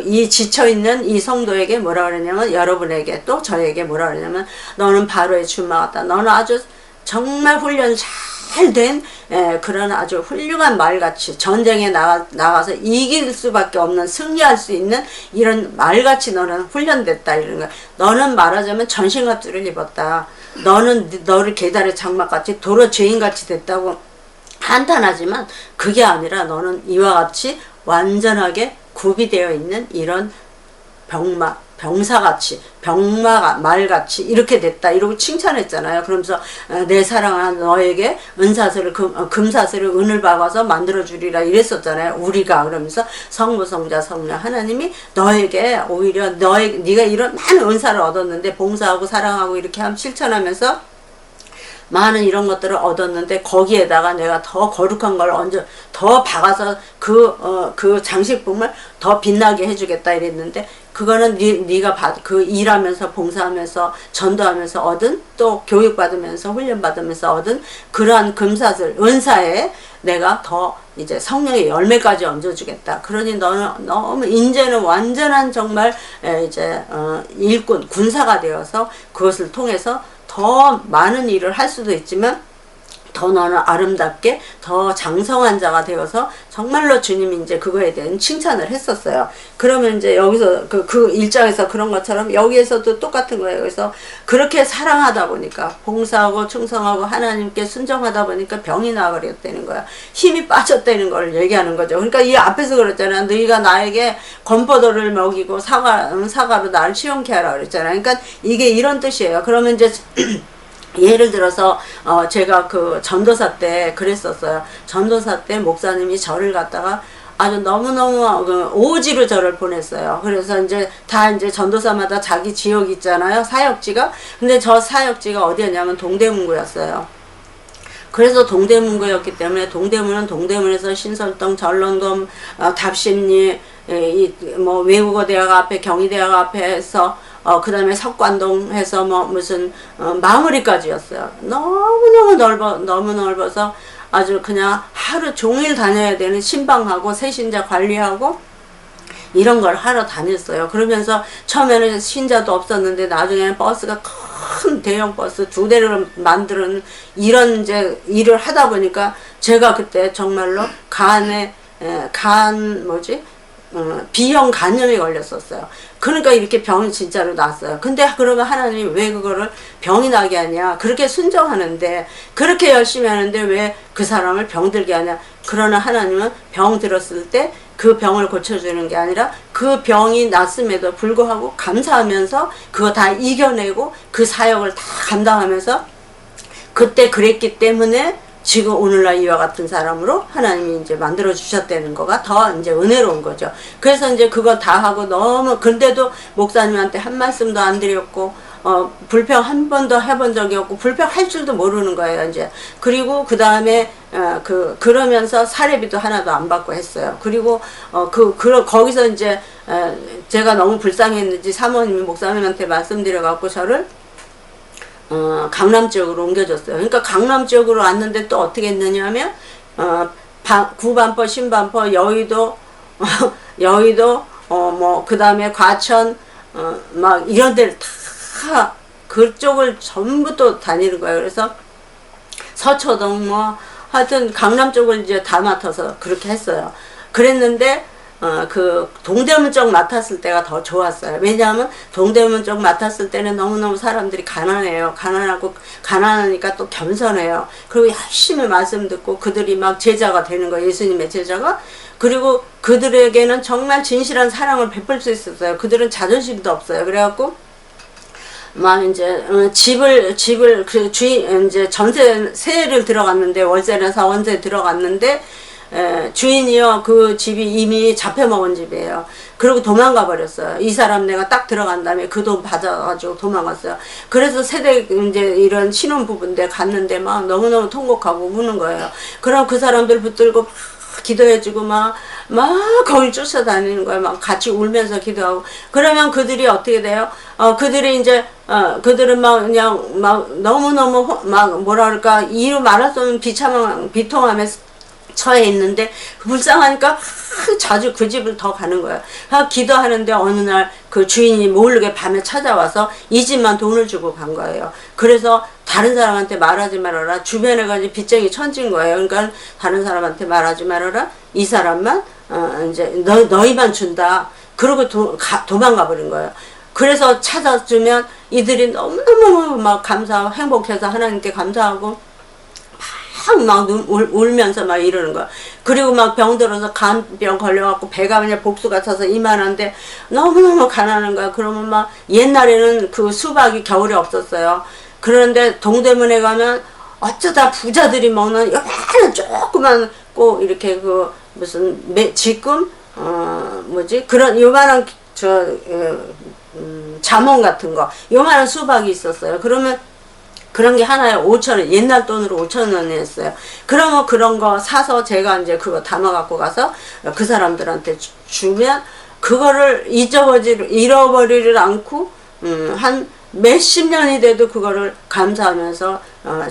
이 지쳐있는 이 성도에게 뭐라 그러냐면, 여러분에게 또 저에게 뭐라 그러냐면, 너는 바로의 준마 같다. 너는 아주 정말 훈련 잘 된 그런 아주 훌륭한 말같이 전쟁에 나가서 이길 수밖에 없는, 승리할 수 있는 이런 말같이 너는 훈련됐다 이런 거야. 너는 말하자면 전신갑주를 입었다. 너를 계달의 장막같이 도로 죄인같이 됐다고 한탄하지만, 그게 아니라 너는 이와 같이 완전하게 구비되어 있는 이런 병사같이, 말같이 이렇게 됐다 이러고 칭찬했잖아요. 그러면서 내 사랑하는 너에게 은사슬을 금사슬을 은을 박아서 만들어 주리라 이랬었잖아요. 우리가 그러면서 성부 성자 성령 하나님이 너에게 오히려 네가 이런 많은 은사를 얻었는데 봉사하고 사랑하고 이렇게 실천하면서 많은 이런 것들을 얻었는데 거기에다가 내가 더 거룩한 걸 얹어 더 박아서 그 장식품을 더 빛나게 해주겠다 이랬는데 그거는 네가 그 일하면서 봉사하면서 전도하면서 얻은 또 교육받으면서 훈련받으면서 얻은 그러한 금사슬 은사에 내가 더 이제 성령의 열매까지 얹어주겠다. 그러니 너는 너무 이제는 완전한 정말 이제 일꾼 군사가 되어서 그것을 통해서 더 많은 일을 할 수도 있지만 더 너는 아름답게 더 장성한 자가 되어서 정말로 주님이 이제 그거에 대한 칭찬을 했었어요. 그러면 이제 여기서 그 일장에서 그런 것처럼 여기에서도 똑같은 거예요. 그래서 그렇게 사랑하다 보니까 봉사하고 충성하고 하나님께 순종하다 보니까 병이 나버렸다는 거야. 힘이 빠졌다는 걸 얘기하는 거죠. 그러니까 이 앞에서 그랬잖아. 너희가 나에게 건포도를 먹이고 사과로 나를 시원케 하라 그랬잖아. 그러니까 이게 이런 뜻이에요. 그러면 이제 예를 들어서 제가 그 전도사 때 그랬었어요. 전도사 때 목사님이 절을 갔다가 아주 너무너무 오지로 저를 보냈어요. 그래서 이제 다 이제 전도사마다 자기 지역 있잖아요. 사역지가. 근데 저 사역지가 어디였냐면 동대문구였어요. 그래서 동대문구였기 때문에 동대문은 동대문에서 신설동, 전lon동, 답심리, 뭐 외국어 대학 앞에 경희대학 앞에서 그 다음에 석관동 해서 뭐 무슨 마무리까지였어요. 너무 넓어서 아주 그냥 하루 종일 다녀야 되는 신방하고 새신자 관리하고 이런 걸 하러 다녔어요. 그러면서 처음에는 신자도 없었는데 나중에는 버스가 큰 대형 버스 2대를 만드는 이런 이제 일을 하다 보니까 제가 그때 정말로 B형 간염이 걸렸었어요. 그러니까 이렇게 병이 진짜로 났어요. 근데 그러면 하나님이 왜 그거를 병이 나게 하냐? 그렇게 순종하는데 그렇게 열심히 하는데 왜 그 사람을 병들게 하냐? 그러나 하나님은 병 들었을 때 그 병을 고쳐주는 게 아니라 그 병이 났음에도 불구하고 감사하면서 그거 다 이겨내고 그 사역을 다 감당하면서 그때 그랬기 때문에 지금 오늘날 이와 같은 사람으로 하나님이 이제 만들어 주셨다는 거가 더 이제 은혜로운 거죠. 그래서 이제 그거 다 하고 너무 근데도 목사님한테 한 말씀도 안 드렸고 불평 한 번도 해본 적이 없고 불평할 줄도 모르는 거예요 이제. 그리고 그 다음에 그러면서 사례비도 하나도 안 받고 했어요. 그리고 거기서 이제 제가 너무 불쌍했는지 사모님이 목사님한테 말씀드려 갖고 저를 강남 지역으로 옮겨줬어요. 그러니까 강남 지역으로 왔는데 또 어떻게 했느냐 하면 구반포, 신반포, 여의도 뭐 그 다음에 과천 막 이런 데를 다 그쪽을 전부 또 다니는 거예요. 그래서 서초동 뭐 하여튼 강남 쪽을 이제 다 맡아서 그렇게 했어요. 그랬는데 그 동대문 쪽 맡았을 때가 더 좋았어요. 왜냐하면 동대문 쪽 맡았을 때는 너무너무 사람들이 가난해요. 가난하니까 또 겸손해요. 그리고 열심히 말씀 듣고 그들이 막 제자가 되는 거예요. 예수님의 제자가. 그리고 그들에게는 정말 진실한 사랑을 베풀 수 있었어요. 그들은 자존심도 없어요. 그래갖고 막 이제 집을 그 주인 이제 세를 들어갔는데 월세라서 원세 들어갔는데 주인이요 그 집이 이미 잡혀먹은 집이에요. 그리고 도망가 버렸어요. 이 사람 내가 딱 들어간 다음에 그 돈 받아가지고 도망갔어요. 그래서 세대 이제 이런 신혼부부인데 갔는데 막 너무너무 통곡하고 우는 거예요. 그럼 그 사람들 붙들고 기도해주고 막 거기 쫓아다니는 거예요. 막 같이 울면서 기도하고. 그러면 그들이 어떻게 돼요? 그들이 이제 그들은 막 그냥 막 너무너무 막 뭐라 그럴까 이루 말할 수 없는 비통함에 처해 있는데 불쌍하니까 자주 그 집을 더 가는 거예요. 기도하는데 어느 날 그 주인이 모르게 밤에 찾아와서 이 집만 돈을 주고 간 거예요. 그래서 다른 사람한테 말하지 말아라. 주변에 가지 빚쟁이 천진 거예요. 그러니까 다른 사람한테 말하지 말아라. 이 사람만 이제 너희만 준다. 그러고 도망가 버린 거예요. 그래서 찾아주면 이들이 너무너무 막 감사하고 행복해서 하나님께 감사하고 막 울면서 막 이러는 거야. 그리고 막 병들어서 간병 걸려갖고 배가 그냥 복수가 차서 이만한데 너무너무 가난한 거야. 그러면 막 옛날에는 그 수박이 겨울에 없었어요. 그런데 동대문에 가면 어쩌다 부자들이 먹는 요만한 조그만 꼭 이렇게 그 무슨 지금 그런 요만한 자몽 같은 거 요만한 수박이 있었어요. 그러면 그런 게 하나에 5,000원, 옛날 돈으로 5,000원이었어요. 그러면 그런 거 사서 제가 이제 그거 담아 갖고 가서 그 사람들한테 주면 그거를 잃어버리를 않고 한 몇십 년이 돼도 그거를 감사하면서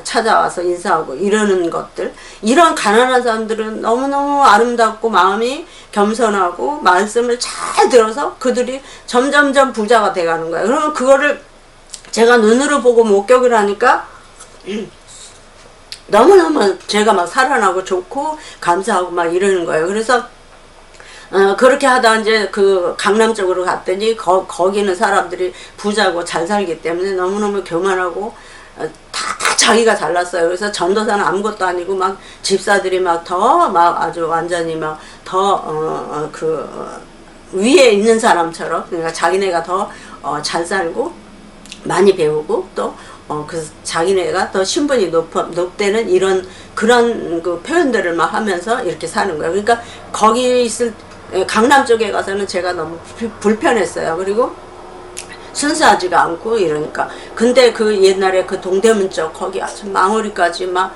찾아와서 인사하고 이러는 것들, 이런 가난한 사람들은 너무너무 아름답고 마음이 겸손하고 말씀을 잘 들어서 그들이 점점점 부자가 돼가는 거예요. 그러면 그거를 제가 눈으로 보고 목격을 하니까 너무너무 제가 막 살아나고 좋고 감사하고 막 이러는 거예요. 그래서 그렇게 하다 이제 그 강남 쪽으로 갔더니 거기는 사람들이 부자고 잘 살기 때문에 너무너무 교만하고 다 자기가 잘났어요. 그래서 전도사는 아무것도 아니고 막 집사들이 막 더 막 아주 완전히 막 더 위에 있는 사람처럼, 그러니까 자기네가 더 잘 살고 많이 배우고 또 그 자기네가 더 신분이 높다는 이런 그런 그 표현들을 막 하면서 이렇게 사는 거예요. 그러니까 거기 있을 강남 쪽에 가서는 제가 너무 불편했어요. 그리고 순수하지가 않고 이러니까. 근데 그 옛날에 그 동대문 쪽 거기 아주 망우리까지 막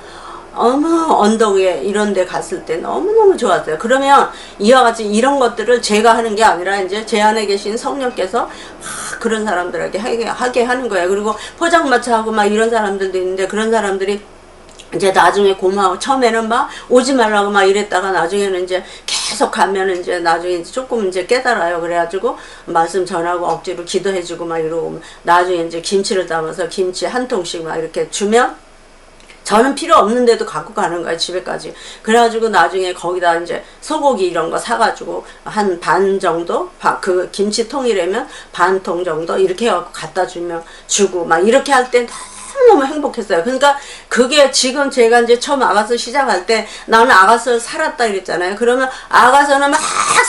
어머 언덕 위에 이런 데 갔을 때 너무너무 좋았어요. 그러면 이와 같이 이런 것들을 제가 하는 게 아니라 이제 제 안에 계신 성령께서 막 그런 사람들에게 하게 하는 거예요. 그리고 포장마차하고 막 이런 사람들도 있는데 그런 사람들이 이제 나중에 고마워. 처음에는 막 오지 말라고 막 이랬다가 나중에는 이제 계속 가면은 이제 나중에 이제 조금 이제 깨달아요. 그래가지고 말씀 전하고 억지로 기도해주고 막 이러고 나중에 이제 김치를 담아서 김치 한 통씩 막 이렇게 주면 저는 필요 없는데도 갖고 가는 거예요, 집에까지. 그래가지고 나중에 거기다 이제 소고기 이런 거 사가지고 한 반 정도, 그 김치통이라면 반 통 정도 이렇게 해갖고 갖다 주고 막 이렇게 할 때 너무 행복했어요. 그러니까 그게 지금 제가 이제 처음 아가서 시작할 때 나는 아가서 살았다 이랬잖아요. 그러면 아가서는 막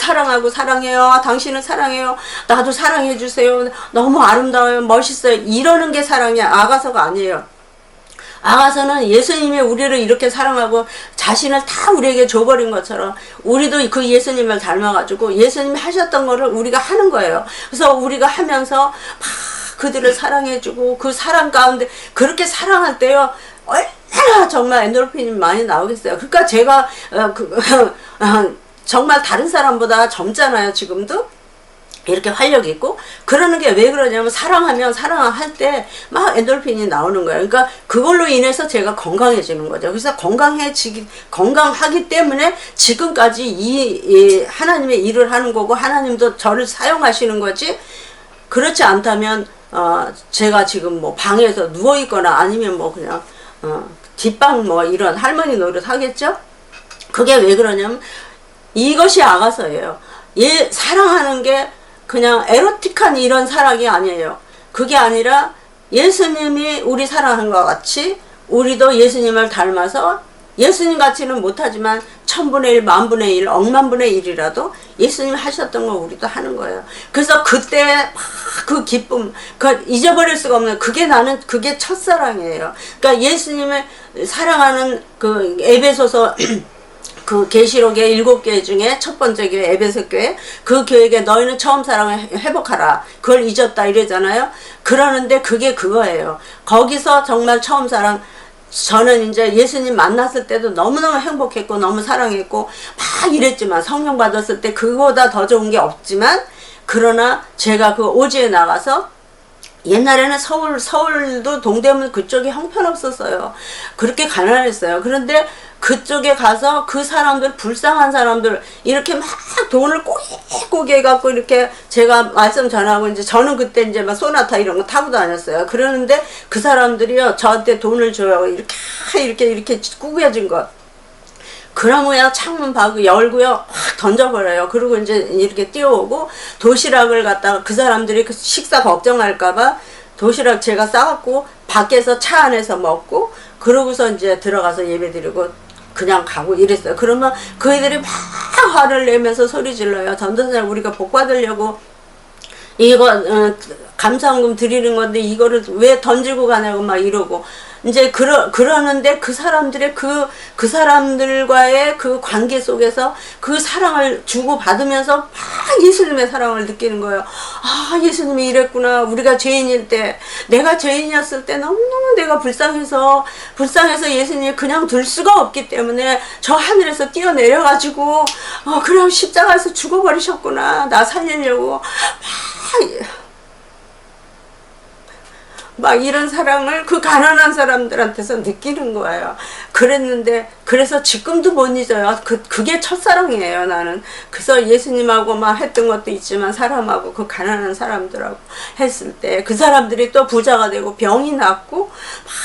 사랑하고 사랑해요. 당신은 사랑해요. 나도 사랑해 주세요. 너무 아름다워요. 멋있어요. 이러는 게 사랑이야. 아가서가 아니에요. 아가서는 예수님이 우리를 이렇게 사랑하고 자신을 다 우리에게 줘버린 것처럼 우리도 그 예수님을 닮아가지고 예수님이 하셨던 거를 우리가 하는 거예요. 그래서 우리가 하면서 막 그들을 사랑해주고 그 사랑 가운데 그렇게 사랑할 때요 얼마나 정말 엔도르핀이 많이 나오겠어요. 그러니까 제가 정말 다른 사람보다 젊잖아요. 지금도 이렇게 활력 있고. 그러는 게 왜 그러냐면 사랑하면 사랑할 때 막 엔돌핀이 나오는 거예요. 그러니까 그걸로 인해서 제가 건강해지는 거죠. 그래서 건강하기 때문에 지금까지 이 하나님의 일을 하는 거고 하나님도 저를 사용하시는 거지. 그렇지 않다면 제가 지금 뭐 방에서 누워 있거나 아니면 뭐 그냥 뒷방 뭐 이런 할머니 노릇 하겠죠. 그게 왜 그러냐면 이것이 아가서예요. 사랑하는 게 그냥 에로틱한 이런 사랑이 아니에요. 그게 아니라 예수님이 우리 사랑한 것 같이 우리도 예수님을 닮아서 예수님 같이는 못하지만 1000분의 1, 10,000분의 1, 억만분의 1이라도 예수님 하셨던 거 우리도 하는 거예요. 그래서 그때 그 기쁨, 그 잊어버릴 수가 없는 그게 첫사랑이에요. 그러니까 예수님을 사랑하는 그 에베소서 그 계시록의 7개 중에 첫 번째 교회 에베소 교회, 그 교회에 너희는 처음 사랑을 회복하라. 그걸 잊었다 이러잖아요. 그러는데 그게 그거예요. 거기서 정말 처음 사랑, 저는 이제 예수님 만났을 때도 너무너무 행복했고 너무 사랑했고 막 이랬지만 성령 받았을 때 그거보다 더 좋은 게 없지만, 그러나 제가 그 오지에 나가서 옛날에는 서울도 동대문 그쪽이 형편없었어요. 그렇게 가난했어요. 그런데 그쪽에 가서 그 사람들, 불쌍한 사람들, 이렇게 막 돈을 꼬기꼬기 해갖고 이렇게 제가 말씀 전하고, 이제 저는 그때 이제 막 소나타 이런 거 타고 다녔어요. 그러는데 그 사람들이요, 저한테 돈을 줘요. 이렇게 꾸겨진 것. 그러면 창문 바구 열고요, 확 던져버려요. 그리고 이제 이렇게 뛰어오고, 도시락을 갖다가 그 사람들이 그 식사 걱정할까봐 도시락 제가 싸갖고 밖에서 차 안에서 먹고, 그러고서 이제 들어가서 예배드리고 그냥 가고 이랬어요. 그러면 그 애들이 막 화를 내면서 소리 질러요. 전도사님, 우리가 복 받으려고 이거 감사원금 드리는 건데 이거를 왜 던지고 가냐고 막 이러고. 이제 그러는데 그 사람들의 그 사람들과의 그 관계 속에서 그 사랑을 주고 받으면서 막 예수님의 사랑을 느끼는 거예요. 아, 예수님이 이랬구나. 우리가 죄인일 때, 내가 죄인이었을 때 너무너무 내가 불쌍해서 예수님이 그냥 둘 수가 없기 때문에 저 하늘에서 뛰어내려가지고 그냥 십자가에서 죽어버리셨구나. 나 살리려고 막 이런 사랑을 그 가난한 사람들한테서 느끼는 거예요. 그래서 지금도 못 잊어요. 그게 첫사랑이에요, 나는. 그래서 예수님하고 막 했던 것도 있지만 사람하고 그 가난한 사람들하고 했을 때 그 사람들이 또 부자가 되고 병이 낫고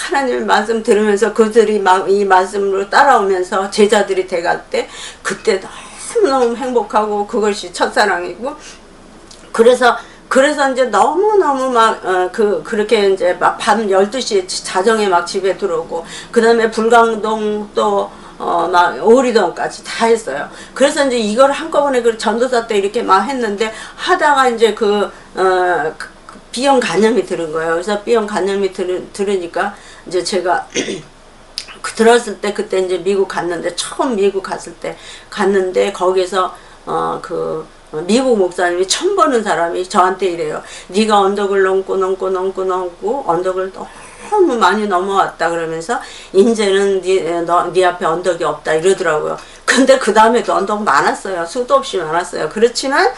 하나님의 말씀 들으면서 그들이 막 이 말씀으로 따라오면서 제자들이 돼갈 때 그때 너무너무 행복하고 그것이 첫사랑이고 그래서 이제 너무너무 그렇게 이제 막 밤 12시에 자정에 막 집에 들어오고, 그 다음에 불광동 또, 막 오리동까지 다 했어요. 그래서 이제 이걸 한꺼번에 그 전도사 때 이렇게 막 했는데, 하다가 이제 B형 간염이 들은 거예요. 그래서 B형 간염이 들으니까 이제 제가 들었을 때 그때 이제 미국 갔는데, 처음 미국 갔을 때 갔는데, 거기서 미국 목사님이 처음 보는 사람이 저한테 이래요. 네가 언덕을 넘고 언덕을 너무 많이 넘어왔다 그러면서 이제는 네 앞에 언덕이 없다 이러더라고요. 근데 그 다음에도 언덕 많았어요. 수도 없이 많았어요. 그렇지만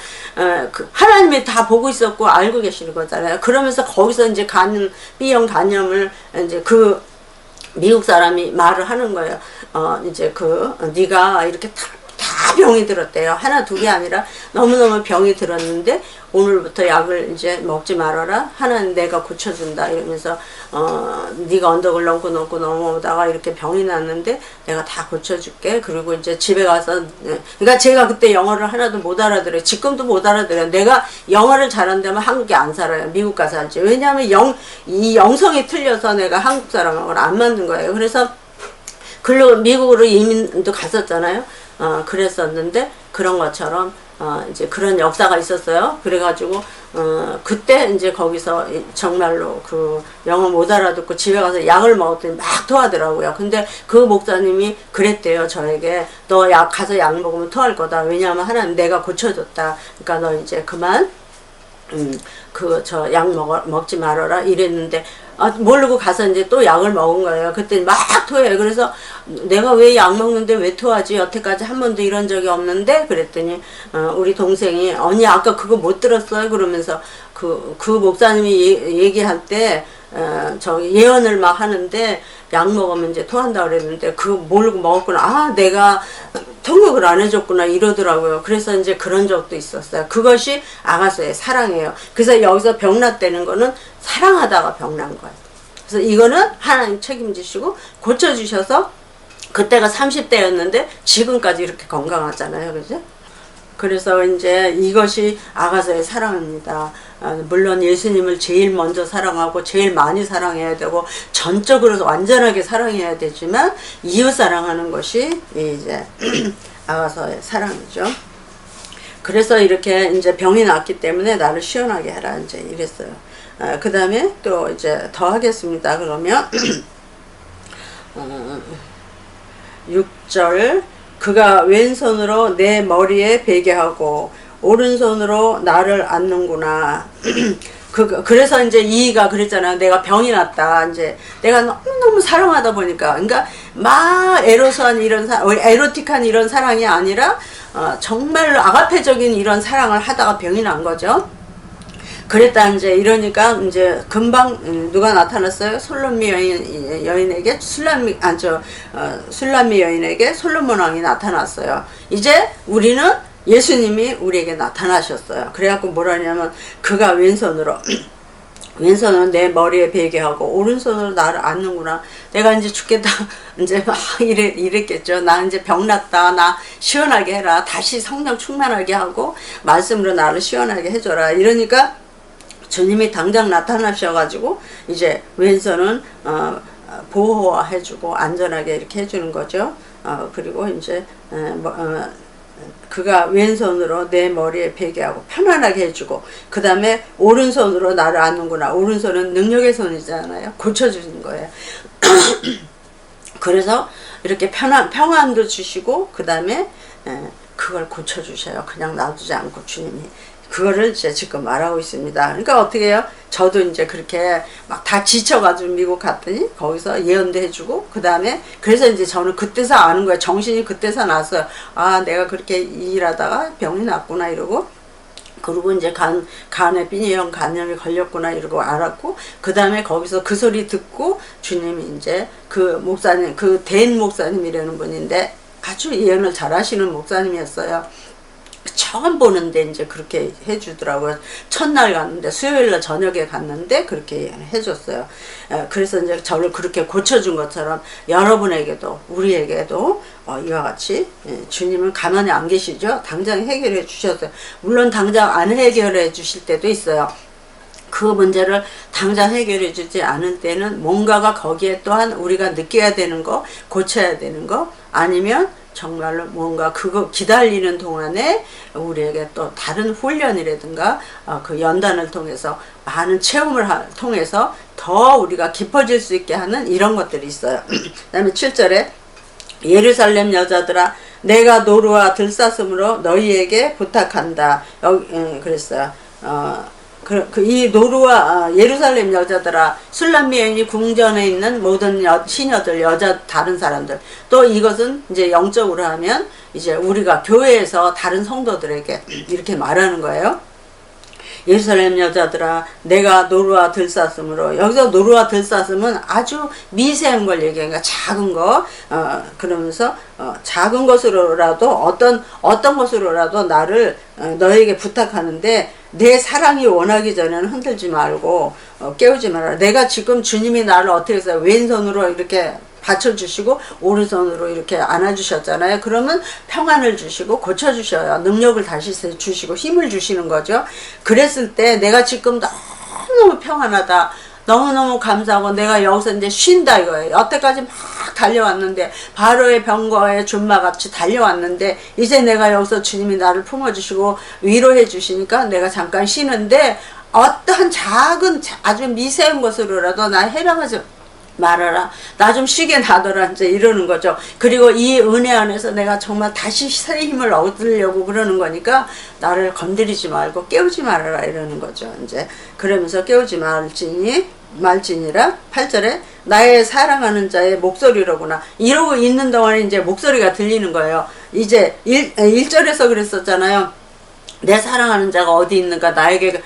하나님이 다 보고 있었고 알고 계시는 거잖아요. 그러면서 거기서 이제 B형 간염을 이제 미국 사람이 말을 하는 거예요. 이제 네가 이렇게 다 병이 들었대요. 하나 두 개 아니라 너무너무 병이 들었는데 오늘부터 약을 이제 먹지 말아라. 하나는 내가 고쳐준다 이러면서 네가 언덕을 넘고 넘어오다가 이렇게 병이 났는데 내가 다 고쳐줄게. 그리고 이제 집에 가서 그러니까 제가 그때 영어를 하나도 못 알아들어요. 지금도 못 알아들어요. 내가 영어를 잘한다면 한국에 안 살아요. 미국 가서 살지. 왜냐하면 이 영성이 틀려서 내가 한국 사람하고는 안 맞는 거예요. 그래서 미국으로 이민도 갔었잖아요. 그랬었는데 그런 것처럼 이제 그런 역사가 있었어요. 그래가지고 그때 이제 거기서 정말로 영어 못 알아듣고 집에 가서 약을 먹었더니 막 토하더라고요. 근데 그 목사님이 그랬대요. 저에게 너 가서 약 먹으면 토할 거다. 왜냐하면 하나님 내가 고쳐줬다. 그러니까 너 이제 그만 약 먹지 말아라 이랬는데 모르고 가서 이제 또 약을 먹은 거예요. 그때 막 토해요. 그래서 내가 왜 약 먹는데 왜 토하지? 여태까지 한 번도 이런 적이 없는데 그랬더니 우리 동생이 언니 아까 그거 못 들었어요? 그러면서 그 목사님이 얘기할 때 예언을 막 하는데 약 먹으면 이제 토한다 그랬는데 그거 모르고 먹었구나. 내가 통역을 안 해줬구나 이러더라고요. 그래서 이제 그런 적도 있었어요. 그것이 아가서의 사랑이에요. 그래서 여기서 병났다는 거는 사랑하다가 병난 거예요. 그래서 이거는 하나님 책임지시고 고쳐주셔서 그때가 30대였는데 지금까지 이렇게 건강하잖아요. 그죠? 그래서 이제 이것이 아가서의 사랑입니다. 물론 예수님을 제일 먼저 사랑하고 제일 많이 사랑해야 되고 전적으로 완전하게 사랑해야 되지만 이웃 사랑하는 것이 이제 아가서의 사랑이죠. 그래서 이렇게 이제 병이 났기 때문에 나를 시원하게 해라 이제 이랬어요. 그 다음에 또 이제 더 하겠습니다. 그러면 6절 그가 왼손으로 내 머리에 베게 하고 오른손으로 나를 안는구나. 그래서 이제 이이가 그랬잖아요. 내가 병이 났다. 이제 내가 너무너무 사랑하다 보니까. 그러니까 막 에로스한 에로틱한 이런 사랑이 아니라 정말로 아가페적인 이런 사랑을 하다가 병이 난 거죠. 그랬다 이제 이러니까 이제 금방 누가 나타났어요? 솔로미 여인에게 술람미 여인에게 솔로몬 왕이 나타났어요. 이제 우리는 예수님이 우리에게 나타나셨어요. 그래갖고 뭐라냐면 그가 왼손으로 내 머리에 베게 하고 오른손으로 나를 안는구나. 내가 이제 죽겠다. 이제 막 이랬겠죠. 나 이제 병났다. 나 시원하게 해라. 다시 성령 충만하게 하고 말씀으로 나를 시원하게 해줘라. 이러니까 주님이 당장 나타나셔가지고 이제 왼손은 보호해주고 안전하게 이렇게 해주는 거죠. 그리고 이제 그가 왼손으로 내 머리에 베게 하고 편안하게 해주고, 그 다음에 오른손으로 나를 안는구나. 오른손은 능력의 손이잖아요. 고쳐주는 거예요. 그래서 이렇게 평안도 주시고, 그 다음에 그걸 고쳐주셔요. 그냥 놔두지 않고 주님이. 그거를 이제 지금 말하고 있습니다. 그러니까 어떻게 해요? 저도 이제 그렇게 막 다 지쳐가지고 미국 갔더니 거기서 예언도 해주고, 그 다음에 그래서 이제 저는 그때서 아는 거예요. 정신이 그때서 났어요. 아, 내가 그렇게 일하다가 병이 났구나 이러고, 그리고 이제 간에 B형 간염이 걸렸구나 이러고 알았고, 그 다음에 거기서 그 소리 듣고 주님이 이제 그 목사님, 그 댄 목사님이라는 분인데 아주 예언을 잘 하시는 목사님이었어요. 처음 보는데 이제 그렇게 해주더라고요. 첫날 갔는데, 수요일날 저녁에 갔는데 그렇게 해줬어요. 그래서 이제 저를 그렇게 고쳐준 것처럼 여러분에게도, 우리에게도 이와 같이 주님은 가만히 안 계시죠. 당장 해결해 주셨어요. 물론 당장 안 해결해 주실 때도 있어요. 그 문제를 당장 해결해 주지 않을 때는 뭔가가 거기에 또한 우리가 느껴야 되는 거, 고쳐야 되는 거, 아니면 정말로 뭔가 그거 기다리는 동안에 우리에게 또 다른 훈련이라든가 그 연단을 통해서 많은 체험을 통해서 더 우리가 깊어질 수 있게 하는 이런 것들이 있어요. 그 다음에 7절에 예루살렘 여자들아 내가 노루와 들사슴으로 너희에게 부탁한다. 여기 그랬어요. 이 노루와 예루살렘 여자들아, 술람미 여인이 궁전에 있는 모든 시녀들, 여자 다른 사람들, 또 이것은 이제 영적으로 하면 이제 우리가 교회에서 다른 성도들에게 이렇게 말하는 거예요. 예루살렘 여자들아 내가 노루와 들사슴으로, 여기서 노루와 들사슴은 아주 미세한 걸 얘기하니까 작은 거, 그러면서 작은 것으로라도 어떤 것으로라도 나를 너에게 부탁하는데 내 사랑이 원하기 전에는 흔들지 말고 깨우지 말아라. 내가 지금 주님이 나를 어떻게 해서 왼손으로 이렇게 받쳐주시고 오른손으로 이렇게 안아주셨잖아요. 그러면 평안을 주시고 고쳐주셔요. 능력을 다시 주시고 힘을 주시는 거죠. 그랬을 때 내가 지금 너무너무 평안하다, 너무너무 감사하고 내가 여기서 이제 쉰다 이거예요. 여태까지 막 달려왔는데, 바로의 병거에 준마같이 달려왔는데 이제 내가 여기서 주님이 나를 품어주시고 위로해 주시니까 내가 잠깐 쉬는데, 어떠한 작은 아주 미세한 것으로라도 나 해방하지 말아라. 나 좀 쉬게 놔둬라. 이제 이러는 거죠. 그리고 이 은혜 안에서 내가 정말 다시 새 힘을 얻으려고 그러는 거니까 나를 건드리지 말고 깨우지 말아라 이러는 거죠. 이제 그러면서 깨우지 말지니라 8절에 나의 사랑하는 자의 목소리로구나. 이러고 있는 동안에 이제 목소리가 들리는 거예요. 이제 1절에서 그랬었잖아요. 내 사랑하는 자가 어디 있는가 나에게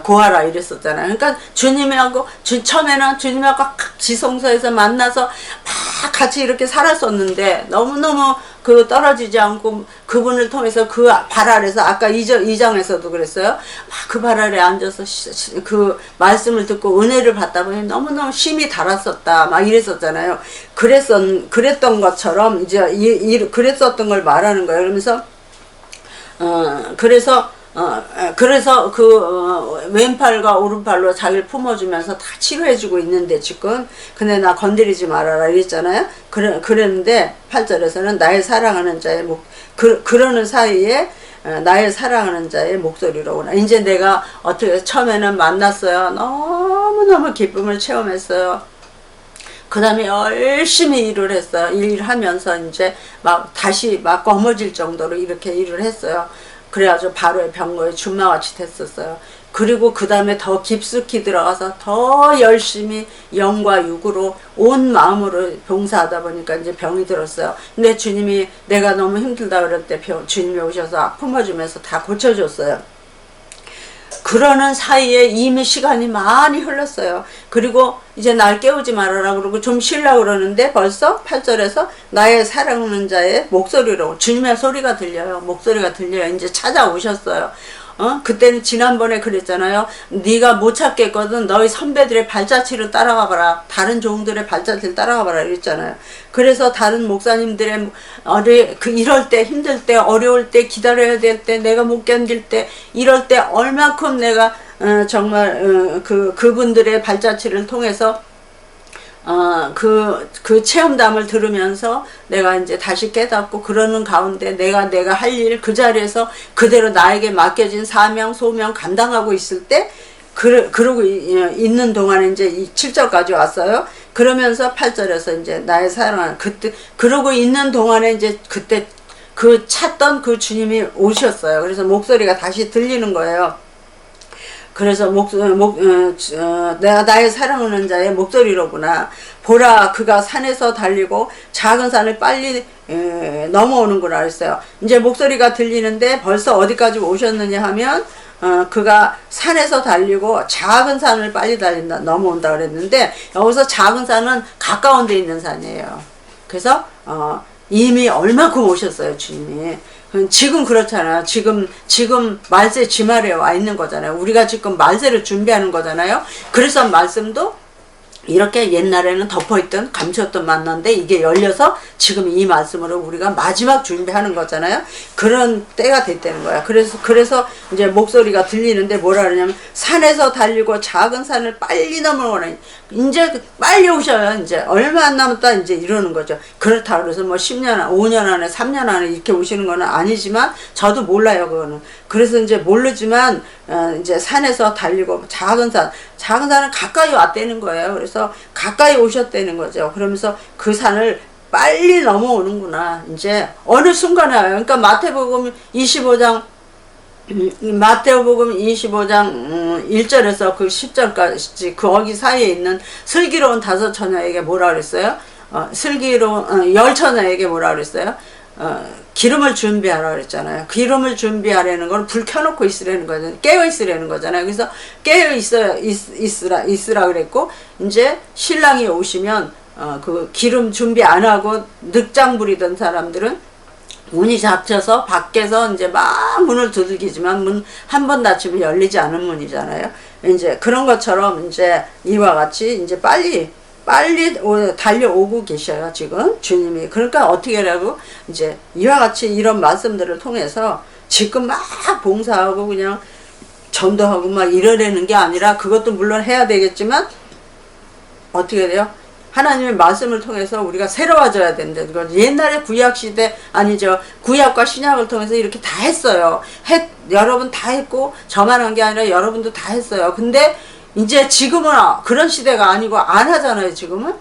구하라 이랬었잖아요. 그러니까 주님하고 처음에는 주님하고 지성소에서 만나서 막 같이 이렇게 살았었는데 너무너무 그 떨어지지 않고 그분을 통해서 그 발 아래서, 아까 2장에서도 그랬어요. 막 그 발 아래 앉아서 그 말씀을 듣고 은혜를 받다 보니 너무너무 심히 달았었다 막 이랬었잖아요. 그랬던 것처럼 이제 그랬었던 걸 말하는 거예요. 그러면서 그래서 왼팔과 오른팔로 자기를 품어주면서 다 치료해주고 있는데 지금, 근데 나 건드리지 말아라 이랬잖아요. 그랬는데 8절에서는 나의 사랑하는 자의 그러는 사이에 나의 사랑하는 자의 목소리로구나. 이제 내가 어떻게 처음에는 만났어요. 너무너무 기쁨을 체험했어요. 그 다음에 열심히 일을 했어요. 일하면서 이제 다시 넘어질 정도로 이렇게 일을 했어요. 그래가지고 바로의 병거에 준마같이 됐었어요. 그리고 그 다음에 더 깊숙이 들어가서 더 열심히 영과 육으로 온 마음으로 봉사하다 보니까 이제 병이 들었어요. 근데 주님이 내가 너무 힘들다 그럴 때 주님이 오셔서 품어주면서 다 고쳐줬어요. 그러는 사이에 이미 시간이 많이 흘렀어요. 그리고 이제 날 깨우지 말아라 그러고 좀 쉬려고 그러는데 벌써 8절에서 나의 사랑하는 자의 목소리로, 주님의 소리가 들려요. 목소리가 들려요. 이제 찾아오셨어요. 그때는 지난번에 그랬잖아요. 네가 못 찾겠거든. 너희 선배들의 발자취를 따라가봐라. 다른 종들의 발자취를 따라가봐라 이랬잖아요. 그래서 다른 목사님들의 이럴 때, 힘들 때, 어려울 때, 기다려야 될 때, 내가 못 견딜 때, 이럴 때 얼마큼 내가 정말 그분들의 발자취를 통해서 그 체험담을 들으면서 내가 이제 다시 깨닫고 그러는 가운데 내가 할 일 그 자리에서 그대로 나에게 맡겨진 사명, 소명 감당하고 있을 때, 그러고 있는 동안에 이제 7절까지 왔어요. 그러면서 8절에서 이제 나의 사랑하는, 그때, 그러고 있는 동안에 이제 그때 그 찾던 그 주님이 오셨어요. 그래서 목소리가 다시 들리는 거예요. 그래서 내가 나의 사랑하는 자의 목소리로구나. 보라, 그가 산에서 달리고 작은 산을 빨리 넘어오는구나 그랬어요. 이제 목소리가 들리는데 벌써 어디까지 오셨느냐 하면 그가 산에서 달리고 작은 산을 빨리 달린다, 넘어온다 그랬는데, 여기서 작은 산은 가까운 데 있는 산이에요. 그래서 이미 얼마큼 오셨어요, 주님이. 지금 그렇잖아요. 지금 말세 지말에 와 있는 거잖아요. 우리가 지금 말세를 준비하는 거잖아요. 그래서 말씀도 이렇게 옛날에는 덮어있던, 감췄던 만난데 이게 열려서 지금 이 말씀으로 우리가 마지막 준비하는 거잖아요. 그런 때가 됐다는 거야. 그래서 이제 목소리가 들리는데 뭐라 그러냐면, 산에서 달리고 작은 산을 빨리 넘어오는, 이제 빨리 오셔요. 이제 얼마 안 남았다 이제 이러는 거죠. 그렇다 그래서 뭐 10년, 5년 안에, 3년 안에 이렇게 오시는 거는 아니지만, 저도 몰라요, 그거는. 그래서 이제 모르지만, 이제 산에서 달리고 작은 산은 가까이 왔다는 거예요. 그래서 가까이 오셨다는 거죠. 그러면서 그 산을 빨리 넘어오는구나. 이제 어느 순간에 와요. 그러니까 마태복음 25장 1절에서 그 10절까지 거기 사이에 있는 슬기로운 5 처녀에게 뭐라 그랬어요? 슬기로운 10 처녀에게 뭐라 그랬어요? 기름을 준비하라 그랬잖아요. 기름을 준비하라는 건 불 켜놓고 있으라는 거잖아요. 깨어 있으라는 거잖아요. 그래서 깨어 있으라 그랬고, 이제 신랑이 오시면 그 기름 준비 안 하고 늑장 부리던 사람들은 문이 닫혀서 밖에서 이제 막 문을 두들기지만 문 한 번 닫히면 열리지 않은 문이잖아요. 이제 그런 것처럼 이제 이와 같이 이제 빨리 달려오고 계셔요, 지금 주님이. 그러니까 어떻게 하라고, 이제 이와 같이 이런 말씀들을 통해서 지금 막 봉사하고 그냥 전도하고 막 이러려는 게 아니라, 그것도 물론 해야 되겠지만 어떻게 돼요? 하나님의 말씀을 통해서 우리가 새로워져야 된다는 거죠. 옛날에 구약시대, 아니죠, 구약과 신약을 통해서 이렇게 다 했어요. 여러분 다 했고, 저만 한 게 아니라 여러분도 다 했어요. 근데 이제 지금은 그런 시대가 아니고 안 하잖아요. 지금은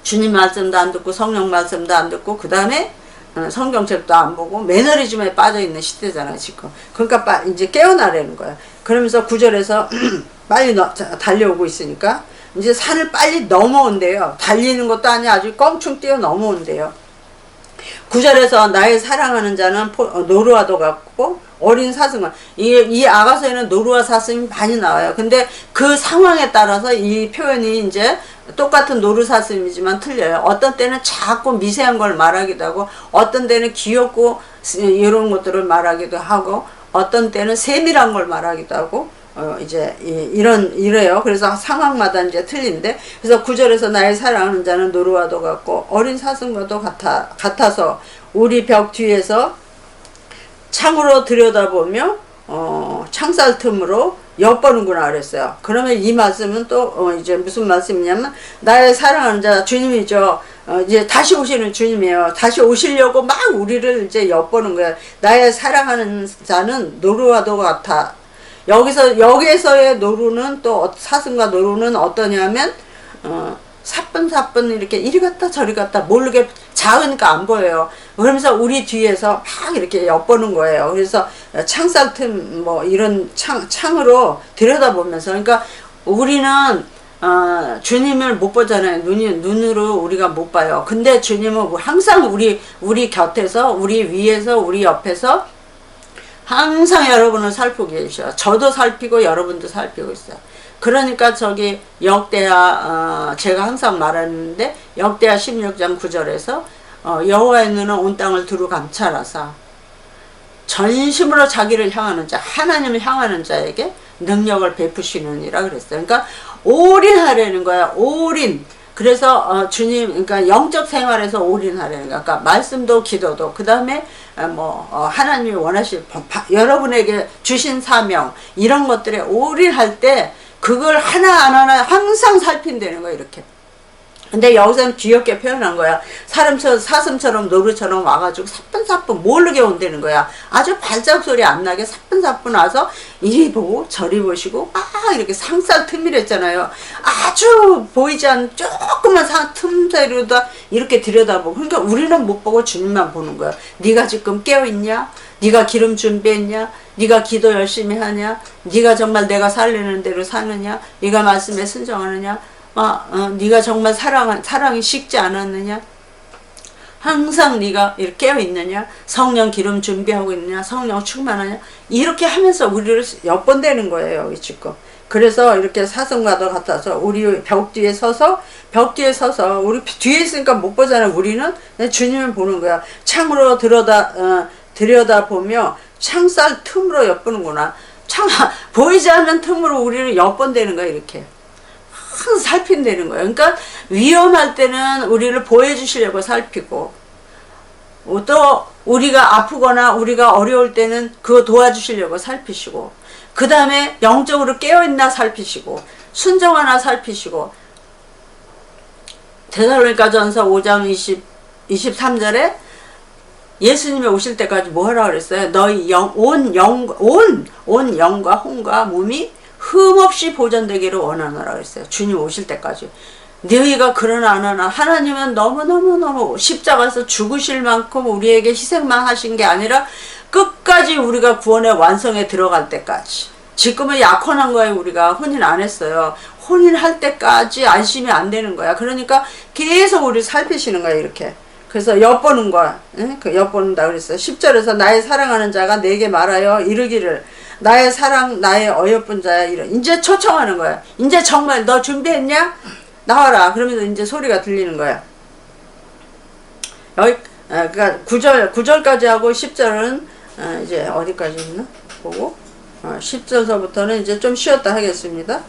주님 말씀도 안 듣고 성령 말씀도 안 듣고 그 다음에 성경책도 안 보고 매너리즘에 빠져있는 시대잖아요, 지금. 그러니까 이제 깨어나라는 거야. 그러면서 9절에서 빨리 달려오고 있으니까 이제 산을 빨리 넘어온대요. 달리는 것도 아니야, 아주 껑충 뛰어 넘어온대요. 9절에서 나의 사랑하는 자는 노루와도 같고 어린 사슴과, 이 아가서에는 노루와 사슴이 많이 나와요. 근데 그 상황에 따라서 이 표현이 이제 똑같은 노루 사슴이지만 틀려요. 어떤 때는 작고 미세한 걸 말하기도 하고, 어떤 때는 귀엽고 이런 것들을 말하기도 하고, 어떤 때는 세밀한 걸 말하기도 하고, 이제 이래요. 그래서 상황마다 이제 틀린데, 그래서 9절에서 나의 사랑하는 자는 노루와도 같고 어린 사슴과도 같아서 우리 벽 뒤에서 창으로 들여다보며 창살 틈으로 엿보는구나 그랬어요. 그러면 이 말씀은 또 이제 무슨 말씀이냐면, 나의 사랑하는 자 주님이죠. 이제 다시 오시는 주님이에요. 다시 오시려고 막 우리를 이제 엿보는 거예요. 나의 사랑하는 자는 노루와도 같아. 여기에서의 노루는, 또 사슴과 노루는 어떠냐면 사뿐사뿐 이렇게 이리 갔다 저리 갔다 모르게 작으니까 안 보여요. 그러면서 우리 뒤에서 막 이렇게 엿보는 거예요. 그래서 창살 틈 뭐 이런 창으로 들여다보면서, 그러니까 우리는 주님을 못 보잖아요. 눈으로 우리가 못 봐요. 근데 주님은 항상 우리 곁에서, 우리 위에서, 우리 옆에서 항상 여러분을 살피고 계셔. 저도 살피고 여러분도 살피고 있어요. 그러니까 저기 역대하, 제가 항상 말하는데 역대하 16장 9절에서 여호와의 눈은 온 땅을 두루 감찰하사 전심으로 자기를 향하는 자, 하나님을 향하는 자에게 능력을 베푸시느니라 그랬어요. 그러니까 올인하려는 거야. 올인. 그래서 주님, 그러니까 영적 생활에서 올인하려는 거야. 그러니까 말씀도 기도도, 그 다음에 하나님이 원하실 여러분에게 주신 사명, 이런 것들에 올인할 때 그걸 하나하나 항상 살핀다는 거야. 이렇게 근데 여기서는 귀엽게 표현한 거야. 사슴처럼 노루처럼 와가지고 사뿐사뿐 모르게 온다는 거야. 아주 발작 소리 안 나게 사뿐사뿐 와서 이리 보고 저리 보시고 막 이렇게 상살 틈이랬잖아요. 아주 보이지 않는 조그만 틈새로다 이렇게 들여다보고. 그러니까 우리는 못 보고 주님만 보는 거야. 네가 지금 깨어있냐? 네가 기름 준비했냐? 네가 기도 열심히 하냐? 네가 정말 내가 살리는 대로 사느냐? 네가 말씀에 순종하느냐? 네가 정말 사랑이 식지 않았느냐? 항상 네가 이렇게 깨어 있느냐? 성령 기름 준비하고 있느냐? 성령 충만하냐? 이렇게 하면서 우리를 엿본다는 거예요, 여기 지금. 그래서 이렇게 사슴과도 같아서 우리 벽 뒤에 서서 우리 뒤에 있으니까 못 보잖아요. 우리는 주님을 보는 거야. 창으로 들여다보며 창살 틈으로 엿보는구나. 보이지 않는 틈으로 우리를 엿본다는 거야, 이렇게. 항상 살핀다는 거예요. 그러니까 위험할 때는 우리를 보여주시려고 살피고, 또 우리가 아프거나 우리가 어려울 때는 그거 도와주시려고 살피시고, 그 다음에 영적으로 깨어있나 살피시고, 순종하나 살피시고. 데살로니가전서 5장 23절에 예수님이 오실 때까지 뭐 하라고 그랬어요? 너희 온 영과 혼과 몸이 흠없이 보존되기를 원하노라 그랬어요. 주님 오실 때까지. 너희가 그러나 안 하나. 하나님은 너무너무너무 십자가에서 죽으실 만큼 우리에게 희생만 하신 게 아니라 끝까지 우리가 구원의 완성에 들어갈 때까지. 지금은 약혼한 거예요. 우리가 혼인 안 했어요. 혼인할 때까지 안심이 안 되는 거야. 그러니까 계속 우리 살피시는 거야, 이렇게. 그래서 엿보는 거야. 응? 그 엿보는다 그랬어요. 10절에서 나의 사랑하는 자가 내게 말하여 이르기를 나의 사랑 나의 어여쁜 자야. 이제 초청하는 거야. 이제 정말 너 준비했냐? 나와라. 그러면서 이제 소리가 들리는 거야. 여기 그러니까 9절까지 하고 10절은 이제 어디까지 있나? 보고 10절서부터는 이제 좀 쉬었다 하겠습니다.